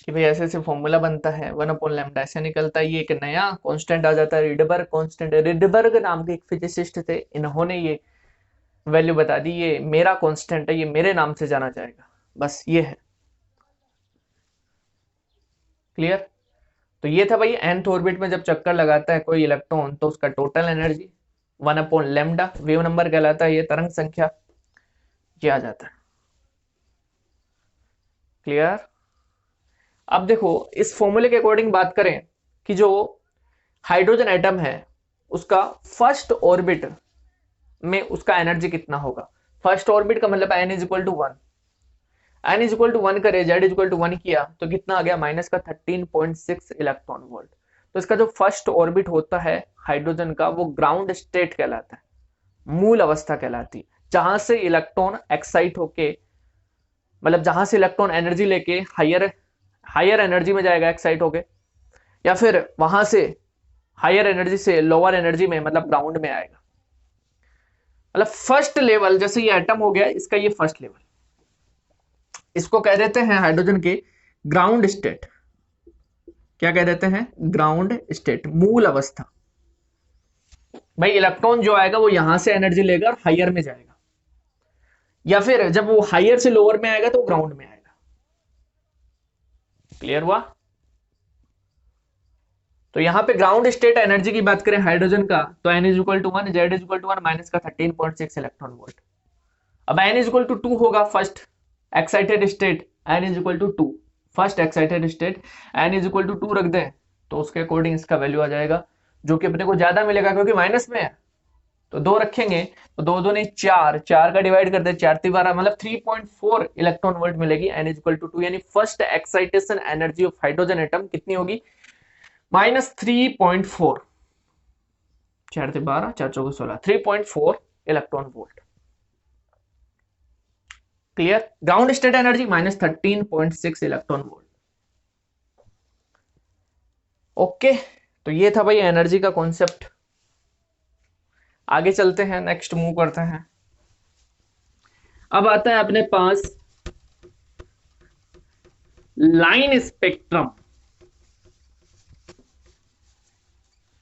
कि भाई ऐसे ऐसे फॉर्मूला बनता है, 1/λ ऐसे निकलता है, ये एक नया कांस्टेंट आ जाता है, रिडबर्ग कांस्टेंट। रिडबर्ग नाम के एक फिजिसिस्ट थे, इन्होंने ये वैल्यू बता दी, ये मेरा कांस्टेंट है, ये मेरे नाम से जाना जाएगा, बस ये है। क्लियर। तो ये था भाई nth ऑर्बिट में जब चक्कर लगाता है कोई इलेक्ट्रॉन तो उसका टोटल एनर्जी 1/λ, वेव नंबर कहलाता है, ये तरंग संख्या, ये आ जाता है। क्लियर। अब देखो इस फॉर्मूले के अकॉर्डिंग बात करें कि जो हाइड्रोजन एटम है उसका फर्स्ट ऑर्बिट में उसका एनर्जी कितना होगा। फर्स्ट ऑर्बिट का मतलब n = 1, n = 1 करे, z = 1 किया तो कितना आ गया, माइनस का 13.6 इलेक्ट्रॉन वोल्ट। तो इसका जो फर्स्ट ऑर्बिट होता है हाइड्रोजन का वो ग्राउंड स्टेट कहलाता है, मूल अवस्था कहलाती है, जहां से इलेक्ट्रॉन एक्साइट होके, मतलब जहां से इलेक्ट्रॉन एनर्जी लेके हायर एनर्जी में जाएगा एक्साइट होके, या फिर वहां से हायर एनर्जी से लोअर एनर्जी में, मतलब ग्राउंड में आएगा। मतलब फर्स्ट लेवल, जैसे ये एटम हो गया इसका ये फर्स्ट लेवल, इसको कह देते हैं हाइड्रोजन के ग्राउंड स्टेट। क्या कह देते हैं, ग्राउंड स्टेट, मूल अवस्था। भाई इलेक्ट्रॉन जो आएगा वो यहां से एनर्जी लेगा और हायर में जाएगा, या फिर जब वो हायर से लोअर में आएगा तो वो ग्राउंड में आएगा। क्लियर हुआ। तो यहां पे ग्राउंड स्टेट एनर्जी की बात करें हाइड्रोजन का तो n = 1, z = 1, माइनस का 13.6 इलेक्ट्रॉन वोल्ट। अब n = 2 होगा first excited state, n = 2 first excited state, n = 2 रख दें तो उसके अकॉर्डिंग इसका वैल्यू आ जाएगा, जो कि अपने को ज्यादा मिलेगा क्योंकि माइनस में है, तो 2 रखेंगे तो 2 2 नहीं 4, 4 का डिवाइड कर दे 4 12, मतलब 3.4 इलेक्ट्रॉन वोल्ट मिलेगी, n = 2, यानी first excitation energy of hydrogen atom कितनी होगी, -3.4, 4 से 12, 4 चौके 16, 3.4 electron volt. Clear. Ground state energy -13.6 electron volt. Okay, तो ये था भाई एनर्जी का कॉन्सेप्ट। आगे चलते हैं, नेक्स्ट मूव करते हैं। अब आता है अपने पास line spectrum.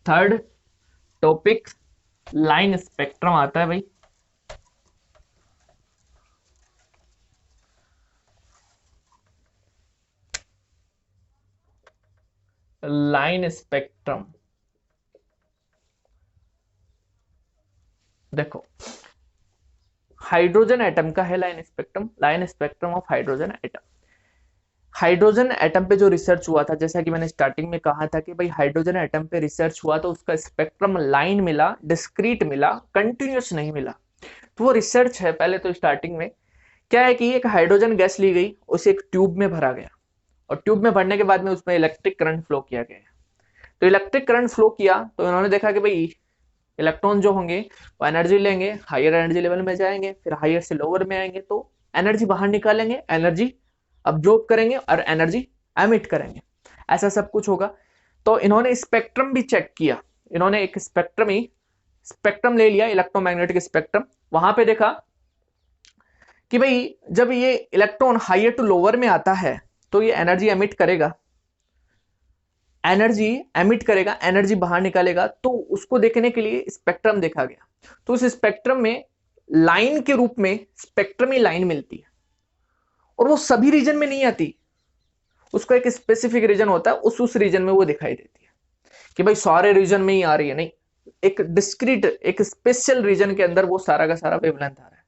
Third topic line spectrum आता है भाई। Line spectrum. देखो हाइड्रोजन एटम का है line spectrum of hydrogen atom. Hydrogen atom पे जो रिसर्च हुआ था, जैसा कि मैंने स्टार्टिंग में कहा था कि भाई हाइड्रोजन एटम पे रिसर्च हुआ तो उसका स्पेक्ट्रम लाइन मिला, डिस्क्रीट मिला, कंटिन्यूस नहीं मिला। तो वो रिसर्च है। पहले तो स्टार्टिंग में क्या है कि एक हाइड्रोजन गैस ली गई, उसे एक ट्यूब में भरा गया और ट्यूब में भरने के बाद में उसमें इलेक्ट्रिक करंट फ्लो किया गया। तो इलेक्ट्रिक करंट फ्लो किया तो उन्होंने देखा कि भाई इलेक्ट्रॉन जो होंगे वो एनर्जी लेंगे, हायर एनर्जी लेवल में जाएंगे, फिर हायर से लोअर में आएंगे तो एनर्जी बाहर निकालेंगे, एनर्जी अब्जॉर्ब करेंगे और एनर्जी एमिट करेंगे। ऐसा सब कुछ होगा। तो इन्होंने स्पेक्ट्रम भी चेक किया। इन्होंने एक स्पेक्ट्रम ले लिया, इलेक्ट्रोमैग्नेटिक स्पेक्ट्रम। वहां पे देखा कि भाई जब ये इलेक्ट्रॉन हायर टू लोअर में आता है तो ये एनर्जी एमिट करेगा, एनर्जी बाहर निकालेगा। तो उसको देखने के लिए स्पेक्ट्रम देखा गया। तो उस स्पेक्ट्रम में लाइन के रूप में स्पेक्ट्रम ही लाइन मिलती है और वो सभी रीजन में नहीं आती। उसका एक स्पेसिफिक रीजन होता है, उस रीजन में वो दिखाई देती है कि भाई सारे रीजन में ही आ रही है, नहीं। एक डिस्क्रीट, एक स्पेशल रीजन के अंदर वो सारा का सारा वेवलेंथ आ रहा है।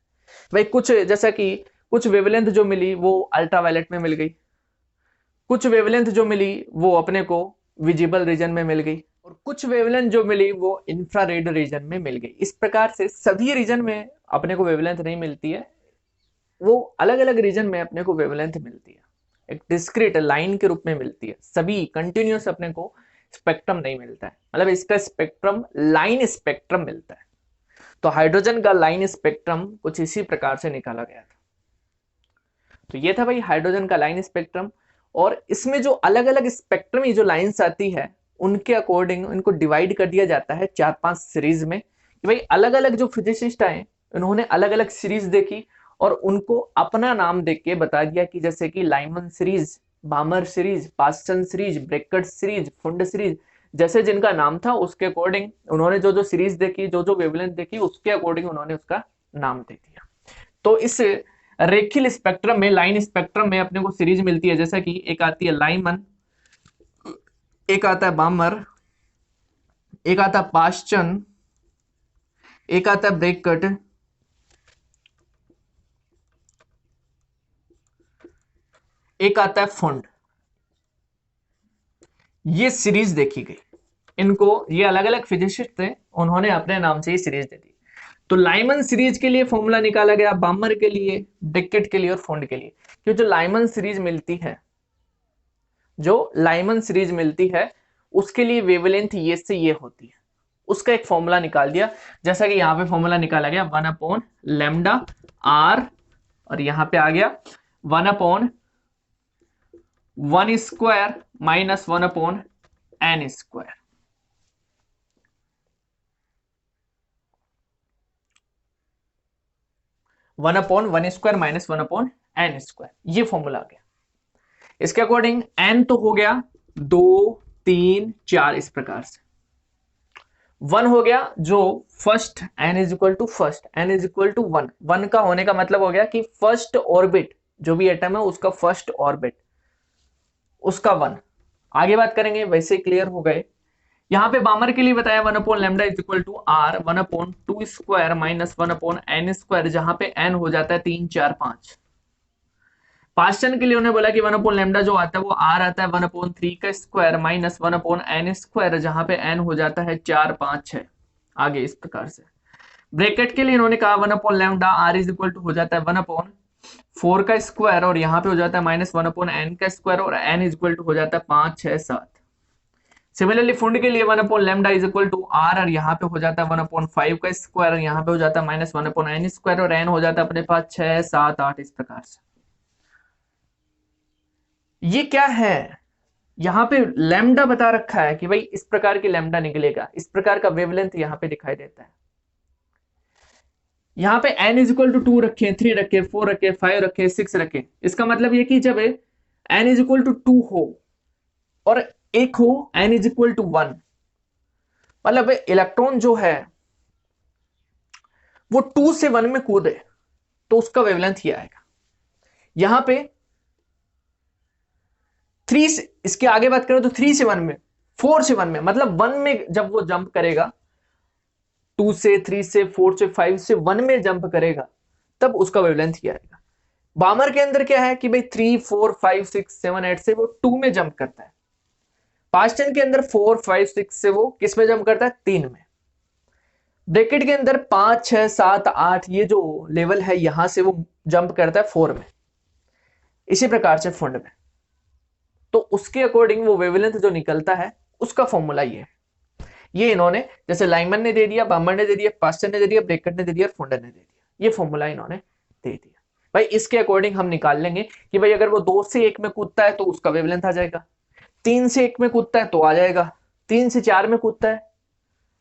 भाई कुछ जैसा कि कुछ वेवलेंथ जो मिली वो अल्ट्रावायलेट में मिल गई, कुछ वेवलेंथ जो मिली वो अपने को विजिबल रीजन में मिल गई, और कुछ वेवलेंथ जो मिली वो इंफ्रारेड रीजन में मिल गई। इस प्रकार से सभी रीजन में अपने को वेवलेंथ नहीं मिलती है, वो अलग अलग रीजन में अपने को वेवलेंथ मिलती है, एक डिस्क्रीट लाइन के रूप में मिलती है। सभी कंटिन्यूस अपने को स्पेक्ट्रम नहीं मिलता है, मतलब इसका स्पेक्ट्रम लाइन स्पेक्ट्रम मिलता है। तो हाइड्रोजन का लाइन स्पेक्ट्रम कुछ इसी प्रकार से निकाला गया था। तो ये था भाई हाइड्रोजन का लाइन स्पेक्ट्रम। और इसमें जो अलग अलग स्पेक्ट्रम जो लाइंस आती है उनके अकॉर्डिंग इनको डिवाइड कर दिया जाता है 4-5 सीरीज में, कि भाई अलग अलग जो फिजिसिस्ट आए उन्होंने अलग अलग सीरीज देखी और उनको अपना नाम देख के बता दिया कि जैसे कि Lyman series, Balmer series, Paschen series, Brackett series, Pfund series, जैसे जिनका नाम था उसके अकॉर्डिंग उन्होंने जो जो सीरीज देखी, जो जो वेवलेंथ देखी, उसके अकॉर्डिंग उन्होंने उसका नाम दे दिया। तो इस रेखीय स्पेक्ट्रम में, लाइन स्पेक्ट्रम में अपने को सीरीज मिलती है, जैसा कि एक आती है लाइमन, एक आता है बामर, एक आता है पास्चन, एक आता है ब्रैकेट, एक आता है फुंड। ये सीरीज देखी गई। इनको ये अलग अलग फिजिसिस्ट थे, उन्होंने अपने नाम से ये सीरीज दे दी। तो लाइमन सीरीज के लिए फॉर्मूला निकाला गया, बामर के लिए, ब्रैकेट के लिए और फुंड के लिए। क्योंकि जो लाइमन सीरीज मिलती है, जो लाइमन सीरीज मिलती है उसके लिए वेवलेंथ ये से ये होती है, उसका एक फॉर्मूला निकाल दिया। जैसा कि यहां पे फॉर्मूला निकाला गया 1/लैम्डा आर, और यहां पे आ गया 1/1² माइनस 1/n²। 1/1² माइनस 1/n², ये फॉर्मूला आ गया। इसके अकॉर्डिंग n तो हो गया 2, 3, 4, इस प्रकार से 1 हो गया जो first, n is equal to first, n is equal to 1। 1 का होने का मतलब हो गया कि फर्स्ट ऑर्बिट जो भी एटम है उसका फर्स्ट ऑर्बिट, उसका 1। आगे बात करेंगे, वैसे क्लियर हो गए। यहां पे बामर के लिए बताया 1/लैम्डा इज इक्वल टू आर 1/2² माइनस 1/n², जहां पे n हो जाता है 3, 4, 5। पास्टन के लिए उन्होंने बोला कि 1/लैम्डा जो आता है वो आर आता है 1/3² माइनस 1/n², जहां पे n हो जाता है 4, 5, 6। आगे इस प्रकार से ब्रैकेट के लिए इन्होंने कहा 1/लैम्डा आर इज इक्वल टू हो जाता है 1/4² और यहाँ पे हो जाता है माइनस 1/n² और n इज इक्वल टू हो जाता है 5, 6, 7। सिमिलरली फुंड के लिए 1/लैम्डा इज इक्वल टू आर और यहाँ पे हो जाता है 1/5² और यहाँ पे हो जाता है माइनस 1/n² और n हो जाता है अपने पास 6, 7, 8, इस प्रकार से। ये क्या है, यहाँ पे लैम्डा बता रखा है कि भाई इस प्रकार की लैम्डा निकलेगा, इस प्रकार का वेवलेंथ यहाँ पे दिखाई देता है। यहाँ पे n इज इक्वल टू 2 रखे, 3 रखे, 4 रखे, 5 रखे, 6 रखे। इसका मतलब ये कि जब n इज इक्वल टू 2 हो और एक हो n इज इक्वल टू 1, मतलब इलेक्ट्रॉन जो है वो 2 से 1 में कूदे तो उसका वेवलेंथ ये आएगा। यहां पे 3 से, इसके आगे बात करें तो 3 से 1 में, 4 से 1 में, मतलब 1 में जब वो जंप करेगा, 2 से, 3 से, 4 से, 5 से 1 में जंप करेगा, तब उसका वेवलेंथ क्या आएगा। बामर के अंदर क्या है कि भाई 3, 4, 5, 6, 7, 8 से वो 2 में जंप करता है। पास्टन के अंदर 4, 5, 6 से वो किस में जंप करता है, 3 में। ब्रैकेट के अंदर 5, 6, 7, 8 ये जो लेवल है यहां से वो जंप करता है 4 में। इसी प्रकार से फंड में, तो उसके अकॉर्डिंग वो वेवलेंथ जो निकलता है उसका फॉर्मूला ये इन्होंने, जैसे लाइमन ने दे दिया, बामर ने दे दिया, पास्टर ने दे दिया, ब्रैकेट ने दे दिया, फुंडर ने दे दिया, ये फॉर्मूला इन्होंने दे दिया। भाई इसके अकॉर्डिंग हम निकाल लेंगे कि भाई अगर वो 2 से 1 में कूदता है तो उसका वेवलेंथ आ जाएगा, 3 से 1 में कूदता है तो आ जाएगा, 3 से 4 में कूदता है,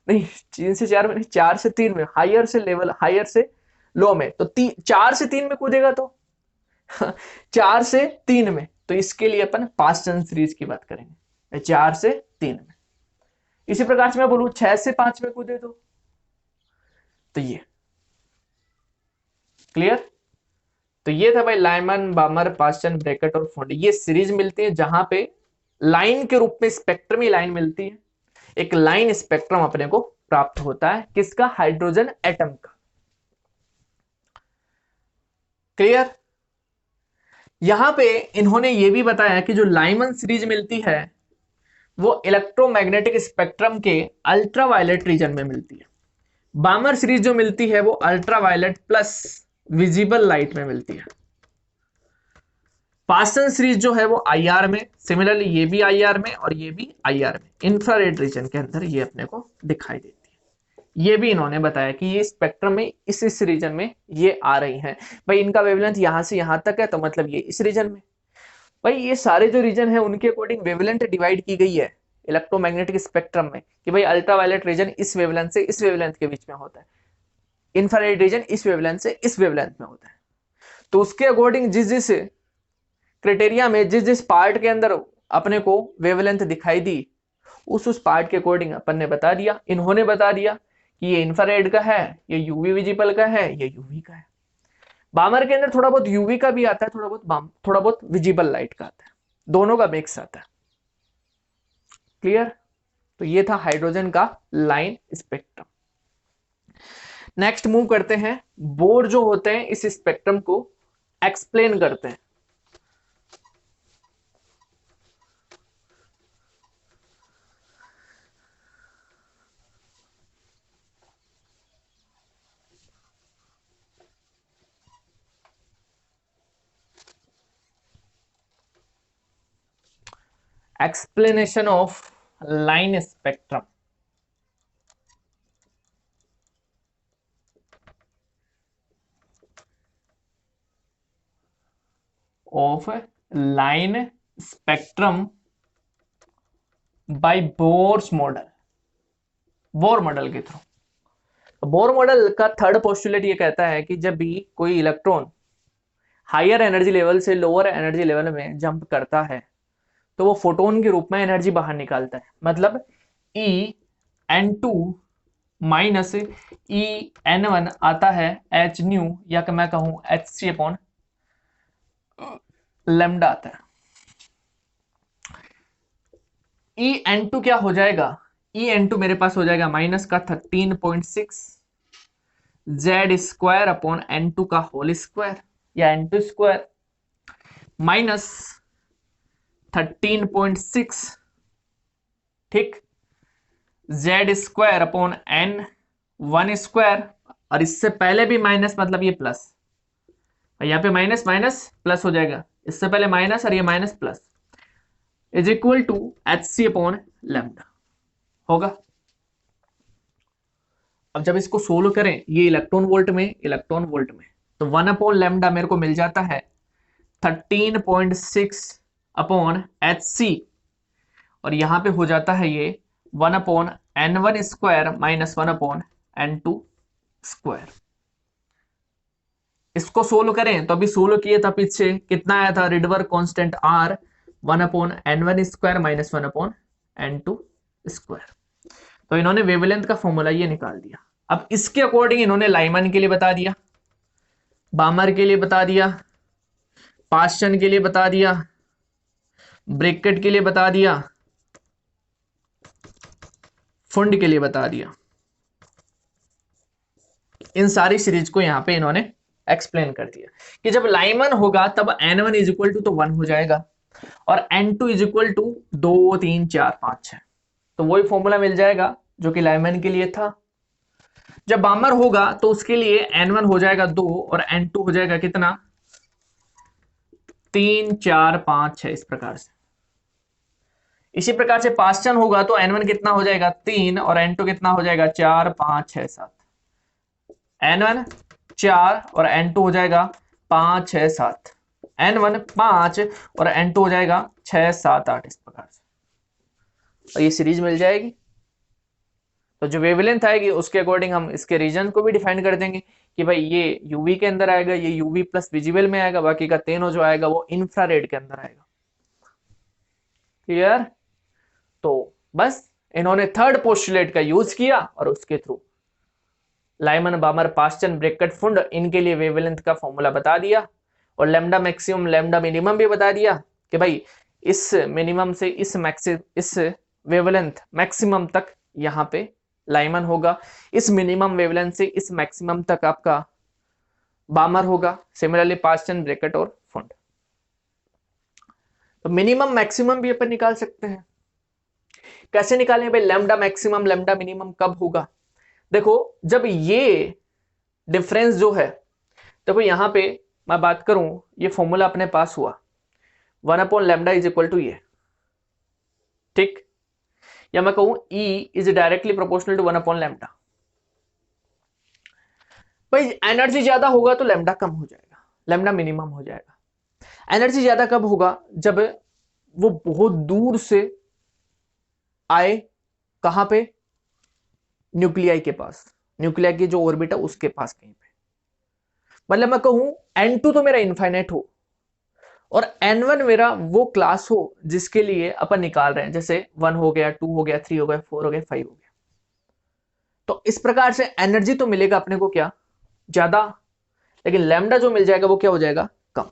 नहीं 3 से 4 में नहीं, 4 से 3 में, हायर से लेवल, हायर से लो में, तो 4 से 3 में कूदेगा तो 4 से 3 में, तो इसके लिए अपन पास्टन सीरीज की बात करेंगे, 4 से 3 में। इसी प्रकार से मैं बोलूं 6 से 5 में कूदे तो ये क्लियर। तो ये था भाई लाइमन, बामर, पास्टन, ब्रैकेट और फुंड, ये सीरीज मिलती है जहां पे लाइन के रूप में स्पेक्ट्रम ही लाइन मिलती है, एक लाइन स्पेक्ट्रम अपने को प्राप्त होता है, किसका, हाइड्रोजन एटम का। क्लियर। यहां पे इन्होंने ये भी बताया कि जो लाइमन सीरीज मिलती है वो इलेक्ट्रोमैग्नेटिक स्पेक्ट्रम के अल्ट्रावायलेट रीजन में मिलती है, बामर सीरीज जो मिलती है वो अल्ट्रावायलेट प्लस विजिबल लाइट में मिलती है, पास्टन सीरीज जो है वो आईआर में, सिमिलरली ये भी आईआर में और ये भी आईआर में, इंफ्रारेड रीजन के अंदर ये अपने को दिखाई देती है। ये भी इन्होंने बताया कि ये स्पेक्ट्रम में इस रीजन में ये आ रही हैं। भाई इनका वेवलेंथ यहां से यहां तक है तो मतलब ये इस रीजन में। भाई ये सारे जो रीजन है उनके अकॉर्डिंग वेवलेंथ डिवाइड की गई है इलेक्ट्रोमैग्नेटिक स्पेक्ट्रम में, कि भाई अल्ट्रावायलेट रीजन इस वेवलेंथ से इस वेवलेंथ के बीच में होता है, इंफ्रारेड रीजन इस वेवलेंथ से इस वेवलेंथ में होता है। तो उसके अकॉर्डिंग जिस जिस क्राइटेरिया में जिस जिस पार्ट के अंदर अपने को वेवलेंथ दिखाई दी, उस पार्ट के अकॉर्डिंग अपन ने बता दिया, इन्होंने बता दिया कि ये इंफ्रारेड का है, ये यूवी विजिबल का है, ये यूवी का है। बामर के अंदर थोड़ा बहुत यूवी का भी आता है, थोड़ा बहुत विजिबल लाइट का आता है, दोनों का मिक्स आता है। क्लियर। तो ये था हाइड्रोजन का लाइन स्पेक्ट्रम। नेक्स्ट मूव करते हैं, बोर जो होते हैं इस स्पेक्ट्रम को एक्सप्लेन करते हैं। Explanation of line spectrum of line spectrum by Bohr's model, Bohr model के थ्रू। बोर मॉडल का थर्ड पोस्टुलेट ये कहता है कि जब भी कोई इलेक्ट्रॉन हायर एनर्जी लेवल से लोअर एनर्जी लेवल में जंप करता है तो वो फोटोन के रूप में एनर्जी बाहर निकालता है, मतलब En2 माइनस En1 आता है एच न्यू, या मैं कहूं एच सी अपॉन लेमडा आता है। En2 क्या हो जाएगा, En2 मेरे पास हो जाएगा माइनस का 13.6 जेड स्क्वायर अपॉन N2 का होल स्क्वायर, या N2 स्क्वायर माइनस 13.6, ठीक, Z square upon N1 square, और इससे पहले भी माइनस मतलब ये प्लस, यहाँ पे माइनस माइनस प्लस हो जाएगा, इससे पहले माइनस और ये minus plus, is equal to H C upon lambda होगा। अब जब इसको सोल्व करें ये इलेक्ट्रॉन वोल्ट में, तो 1 अपॉन लैम्डा मेरे को मिल जाता है 13.6 अपॉन एच सी, और यहां पे हो जाता है ये 1 upon N1 square minus 1 upon N2 square. इसको सोल्व करें तो अभी सोल्व किए था पीछे कितना आया था, रिडवर constant R 1 upon N1 square minus 1 upon N2 square. तो इन्होंने वेवलेंथ का फॉर्मूला ये निकाल दिया। अब इसके अकॉर्डिंग इन्होंने लाइमन के लिए बता दिया, बामर के लिए बता दिया, पास्टन के लिए बता दिया, ब्रैकेट के लिए बता दिया, फुंड के लिए बता दिया। इन सारी सीरीज को यहां पे इन्होंने एक्सप्लेन कर दिया कि जब लाइमन होगा तब n1 इज इक्वल टू तो 1 हो जाएगा और n2 इज इक्वल टू 2 3 4 5 6। तो वही फॉर्मूला मिल जाएगा जो कि लाइमन के लिए था। जब बामर होगा तो उसके लिए n1 हो जाएगा 2 और n2 हो जाएगा कितना, 3 4 5 6, इस प्रकार से। इसी प्रकार से पास्टन होगा तो n1 कितना हो जाएगा 3 और n2 कितना हो जाएगा 4 5 6 7। n1 4 और n2 हो जाएगा 5 6 7, n1 5 और n2 हो जाएगा 6 7 8, इस प्रकार से। और ये सीरीज मिल जाएगी। तो जो वेवलेंथ आएगी उसके अकॉर्डिंग हम इसके रीजन को भी डिफाइन कर देंगे कि भाई ये यूवी के अंदर आएगा, ये यूवी प्लस विजिबल में आएगा, बाकी का तीनों जो आएगा वो इंफ्रारेड के अंदर आएगा। क्लियर? तो बस इन्होंने थर्ड पोस्टुलेट का यूज किया और उसके थ्रू लाइमन बामर पास्टन ब्रैकेट फुंड इनके लिए वेवलेंथ का फॉर्मूला बता दिया और लैम्डा मैक्सिमम लैम्डा मिनिमम भी बता दिया कि भाई इस मिनिमम से इस वेवलेंथ मैक्सिमम तक यहाँ पे लाइमन होगा, इस मिनिमम वेवलेंथ से इस मैक्सिमम तक आपका बामर होगा, सिमिलरली पास्टन ब्रैकेट और फुंड। तो मिनिमम मैक्सिमम भी अपन निकाल सकते हैं। कैसे निकालें भाई? लैम्डा मैक्सिमम लैम्डा मिनिमम कब होगा? देखो जब ये डिफरेंस जो है, देखो यहां पे मैं बात करूं, ये फॉर्मूला अपने पास हुआ 1 upon lambda is equal to ये, ठीक? या मैं कहूं E is directly proportional to 1 upon lambda. भाई एनर्जी ज्यादा होगा तो लैम्डा कम हो जाएगा, लैम्डा मिनिमम हो जाएगा। एनर्जी ज्यादा कब होगा? जब वो बहुत दूर से आए, कहां पे? न्यूक्लियाई के पास, न्यूक्लिया की जो ऑर्बिट है उसके पास कहीं पे। मतलब मैं कहूं n2 तो मेरा इनफाइनाइट हो और n1 मेरा वो क्लास हो जिसके लिए अपन निकाल रहे हैं, जैसे 1 हो गया, 2 हो गया, 3 हो गया, 4 हो गया, 5 हो गया। तो इस प्रकार से एनर्जी तो मिलेगा अपने को क्या, ज्यादा, लेकिन लैम्डा जो मिल जाएगा वो क्या हो जाएगा, कम।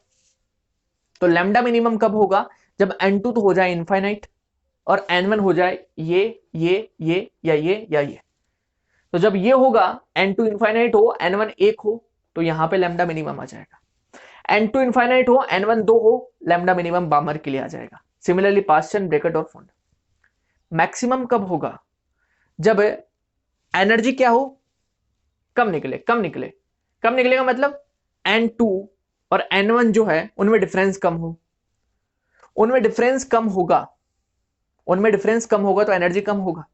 तो लैम्डा मिनिमम कब होगा? जब n2 तो हो जाए इनफाइनाइट और n1 हो जाए ये या ये। तो जब ये होगा n2 इनफाइनाइट हो, n1 1 हो, तो यहां पे लैम्डा मिनिमम आ जाएगा। n2 इनफाइनाइट हो, n1 2 हो, लैम्डा मिनिमम बामर के लिए आ जाएगा। सिमिलरली पास्टन ब्रैकेट और फुंड। मैक्सिमम कब होगा? जब एनर्जी क्या हो, कम निकलेगा मतलब n2 और n1 जो है उनमें डिफरेंस कम हो, उनमें डिफरेंस कम होगा तो एनर्जी कम होगा,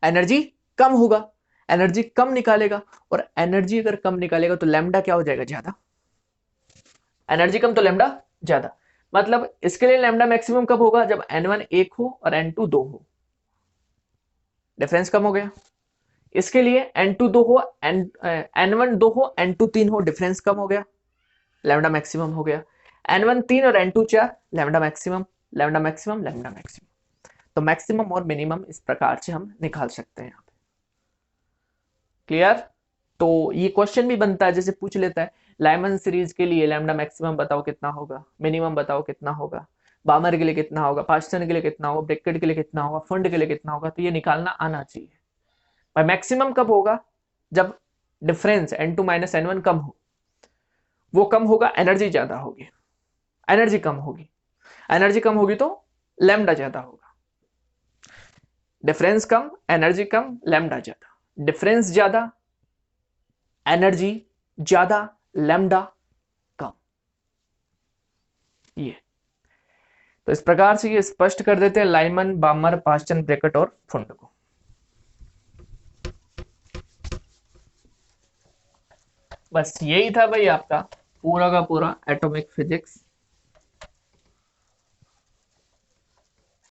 एनर्जी कम होगा, एनर्जी कम निकालेगा, और एनर्जी अगर कम निकालेगा तो लैम्डा क्या हो जाएगा, ज्यादा। एनर्जी कम तो लैम्डा ज्यादा, मतलब इसके लिए लैम्डा मैक्सिमम कब होगा? जब n1 1 हो और n2 2 हो, डिफरेंस कम हो गया। इसके लिए n2 2 हो, n1 2 हो, n2 3 हो, डिफरेंस कम हो गया, लैम्डा मैक्सिमम हो गया। n1 3 और n2 4, लैम्डा मैक्सिमम। तो मैक्सिमम और मिनिमम इस प्रकार से हम निकाल सकते हैं यहाँ पे। क्लियर? तो ये क्वेश्चन भी बनता है, जैसे पूछ लेता है लाइमन सीरीज के लिए लैम्डा मैक्सिमम बताओ कितना होगा, मिनिमम बताओ कितना होगा, बामर के लिए कितना होगा, पास्टन के लिए कितना होगा, ब्रैकेट के लिए कितना होगा, फंड के लिए कितना होगा। तो ये निकालना आना चाहिए। भाई मैक्सिमम कब होगा? जब डिफरेंस n2 माइनस n1 कम हो, वो कम होगा, एनर्जी ज्यादा होगी, एनर्जी कम होगी तो लैम्डा ज्यादा होगा। डिफरेंस कम, एनर्जी कम, लैम्डा ज्यादा, डिफरेंस ज्यादा, एनर्जी ज्यादा, लैम्डा कम। ये तो इस प्रकार से ये स्पष्ट कर देते हैं लाइमन बामर पास्टन ब्रैकेट और फुंड को। बस यही था भाई आपका पूरा का पूरा एटॉमिक फिजिक्स।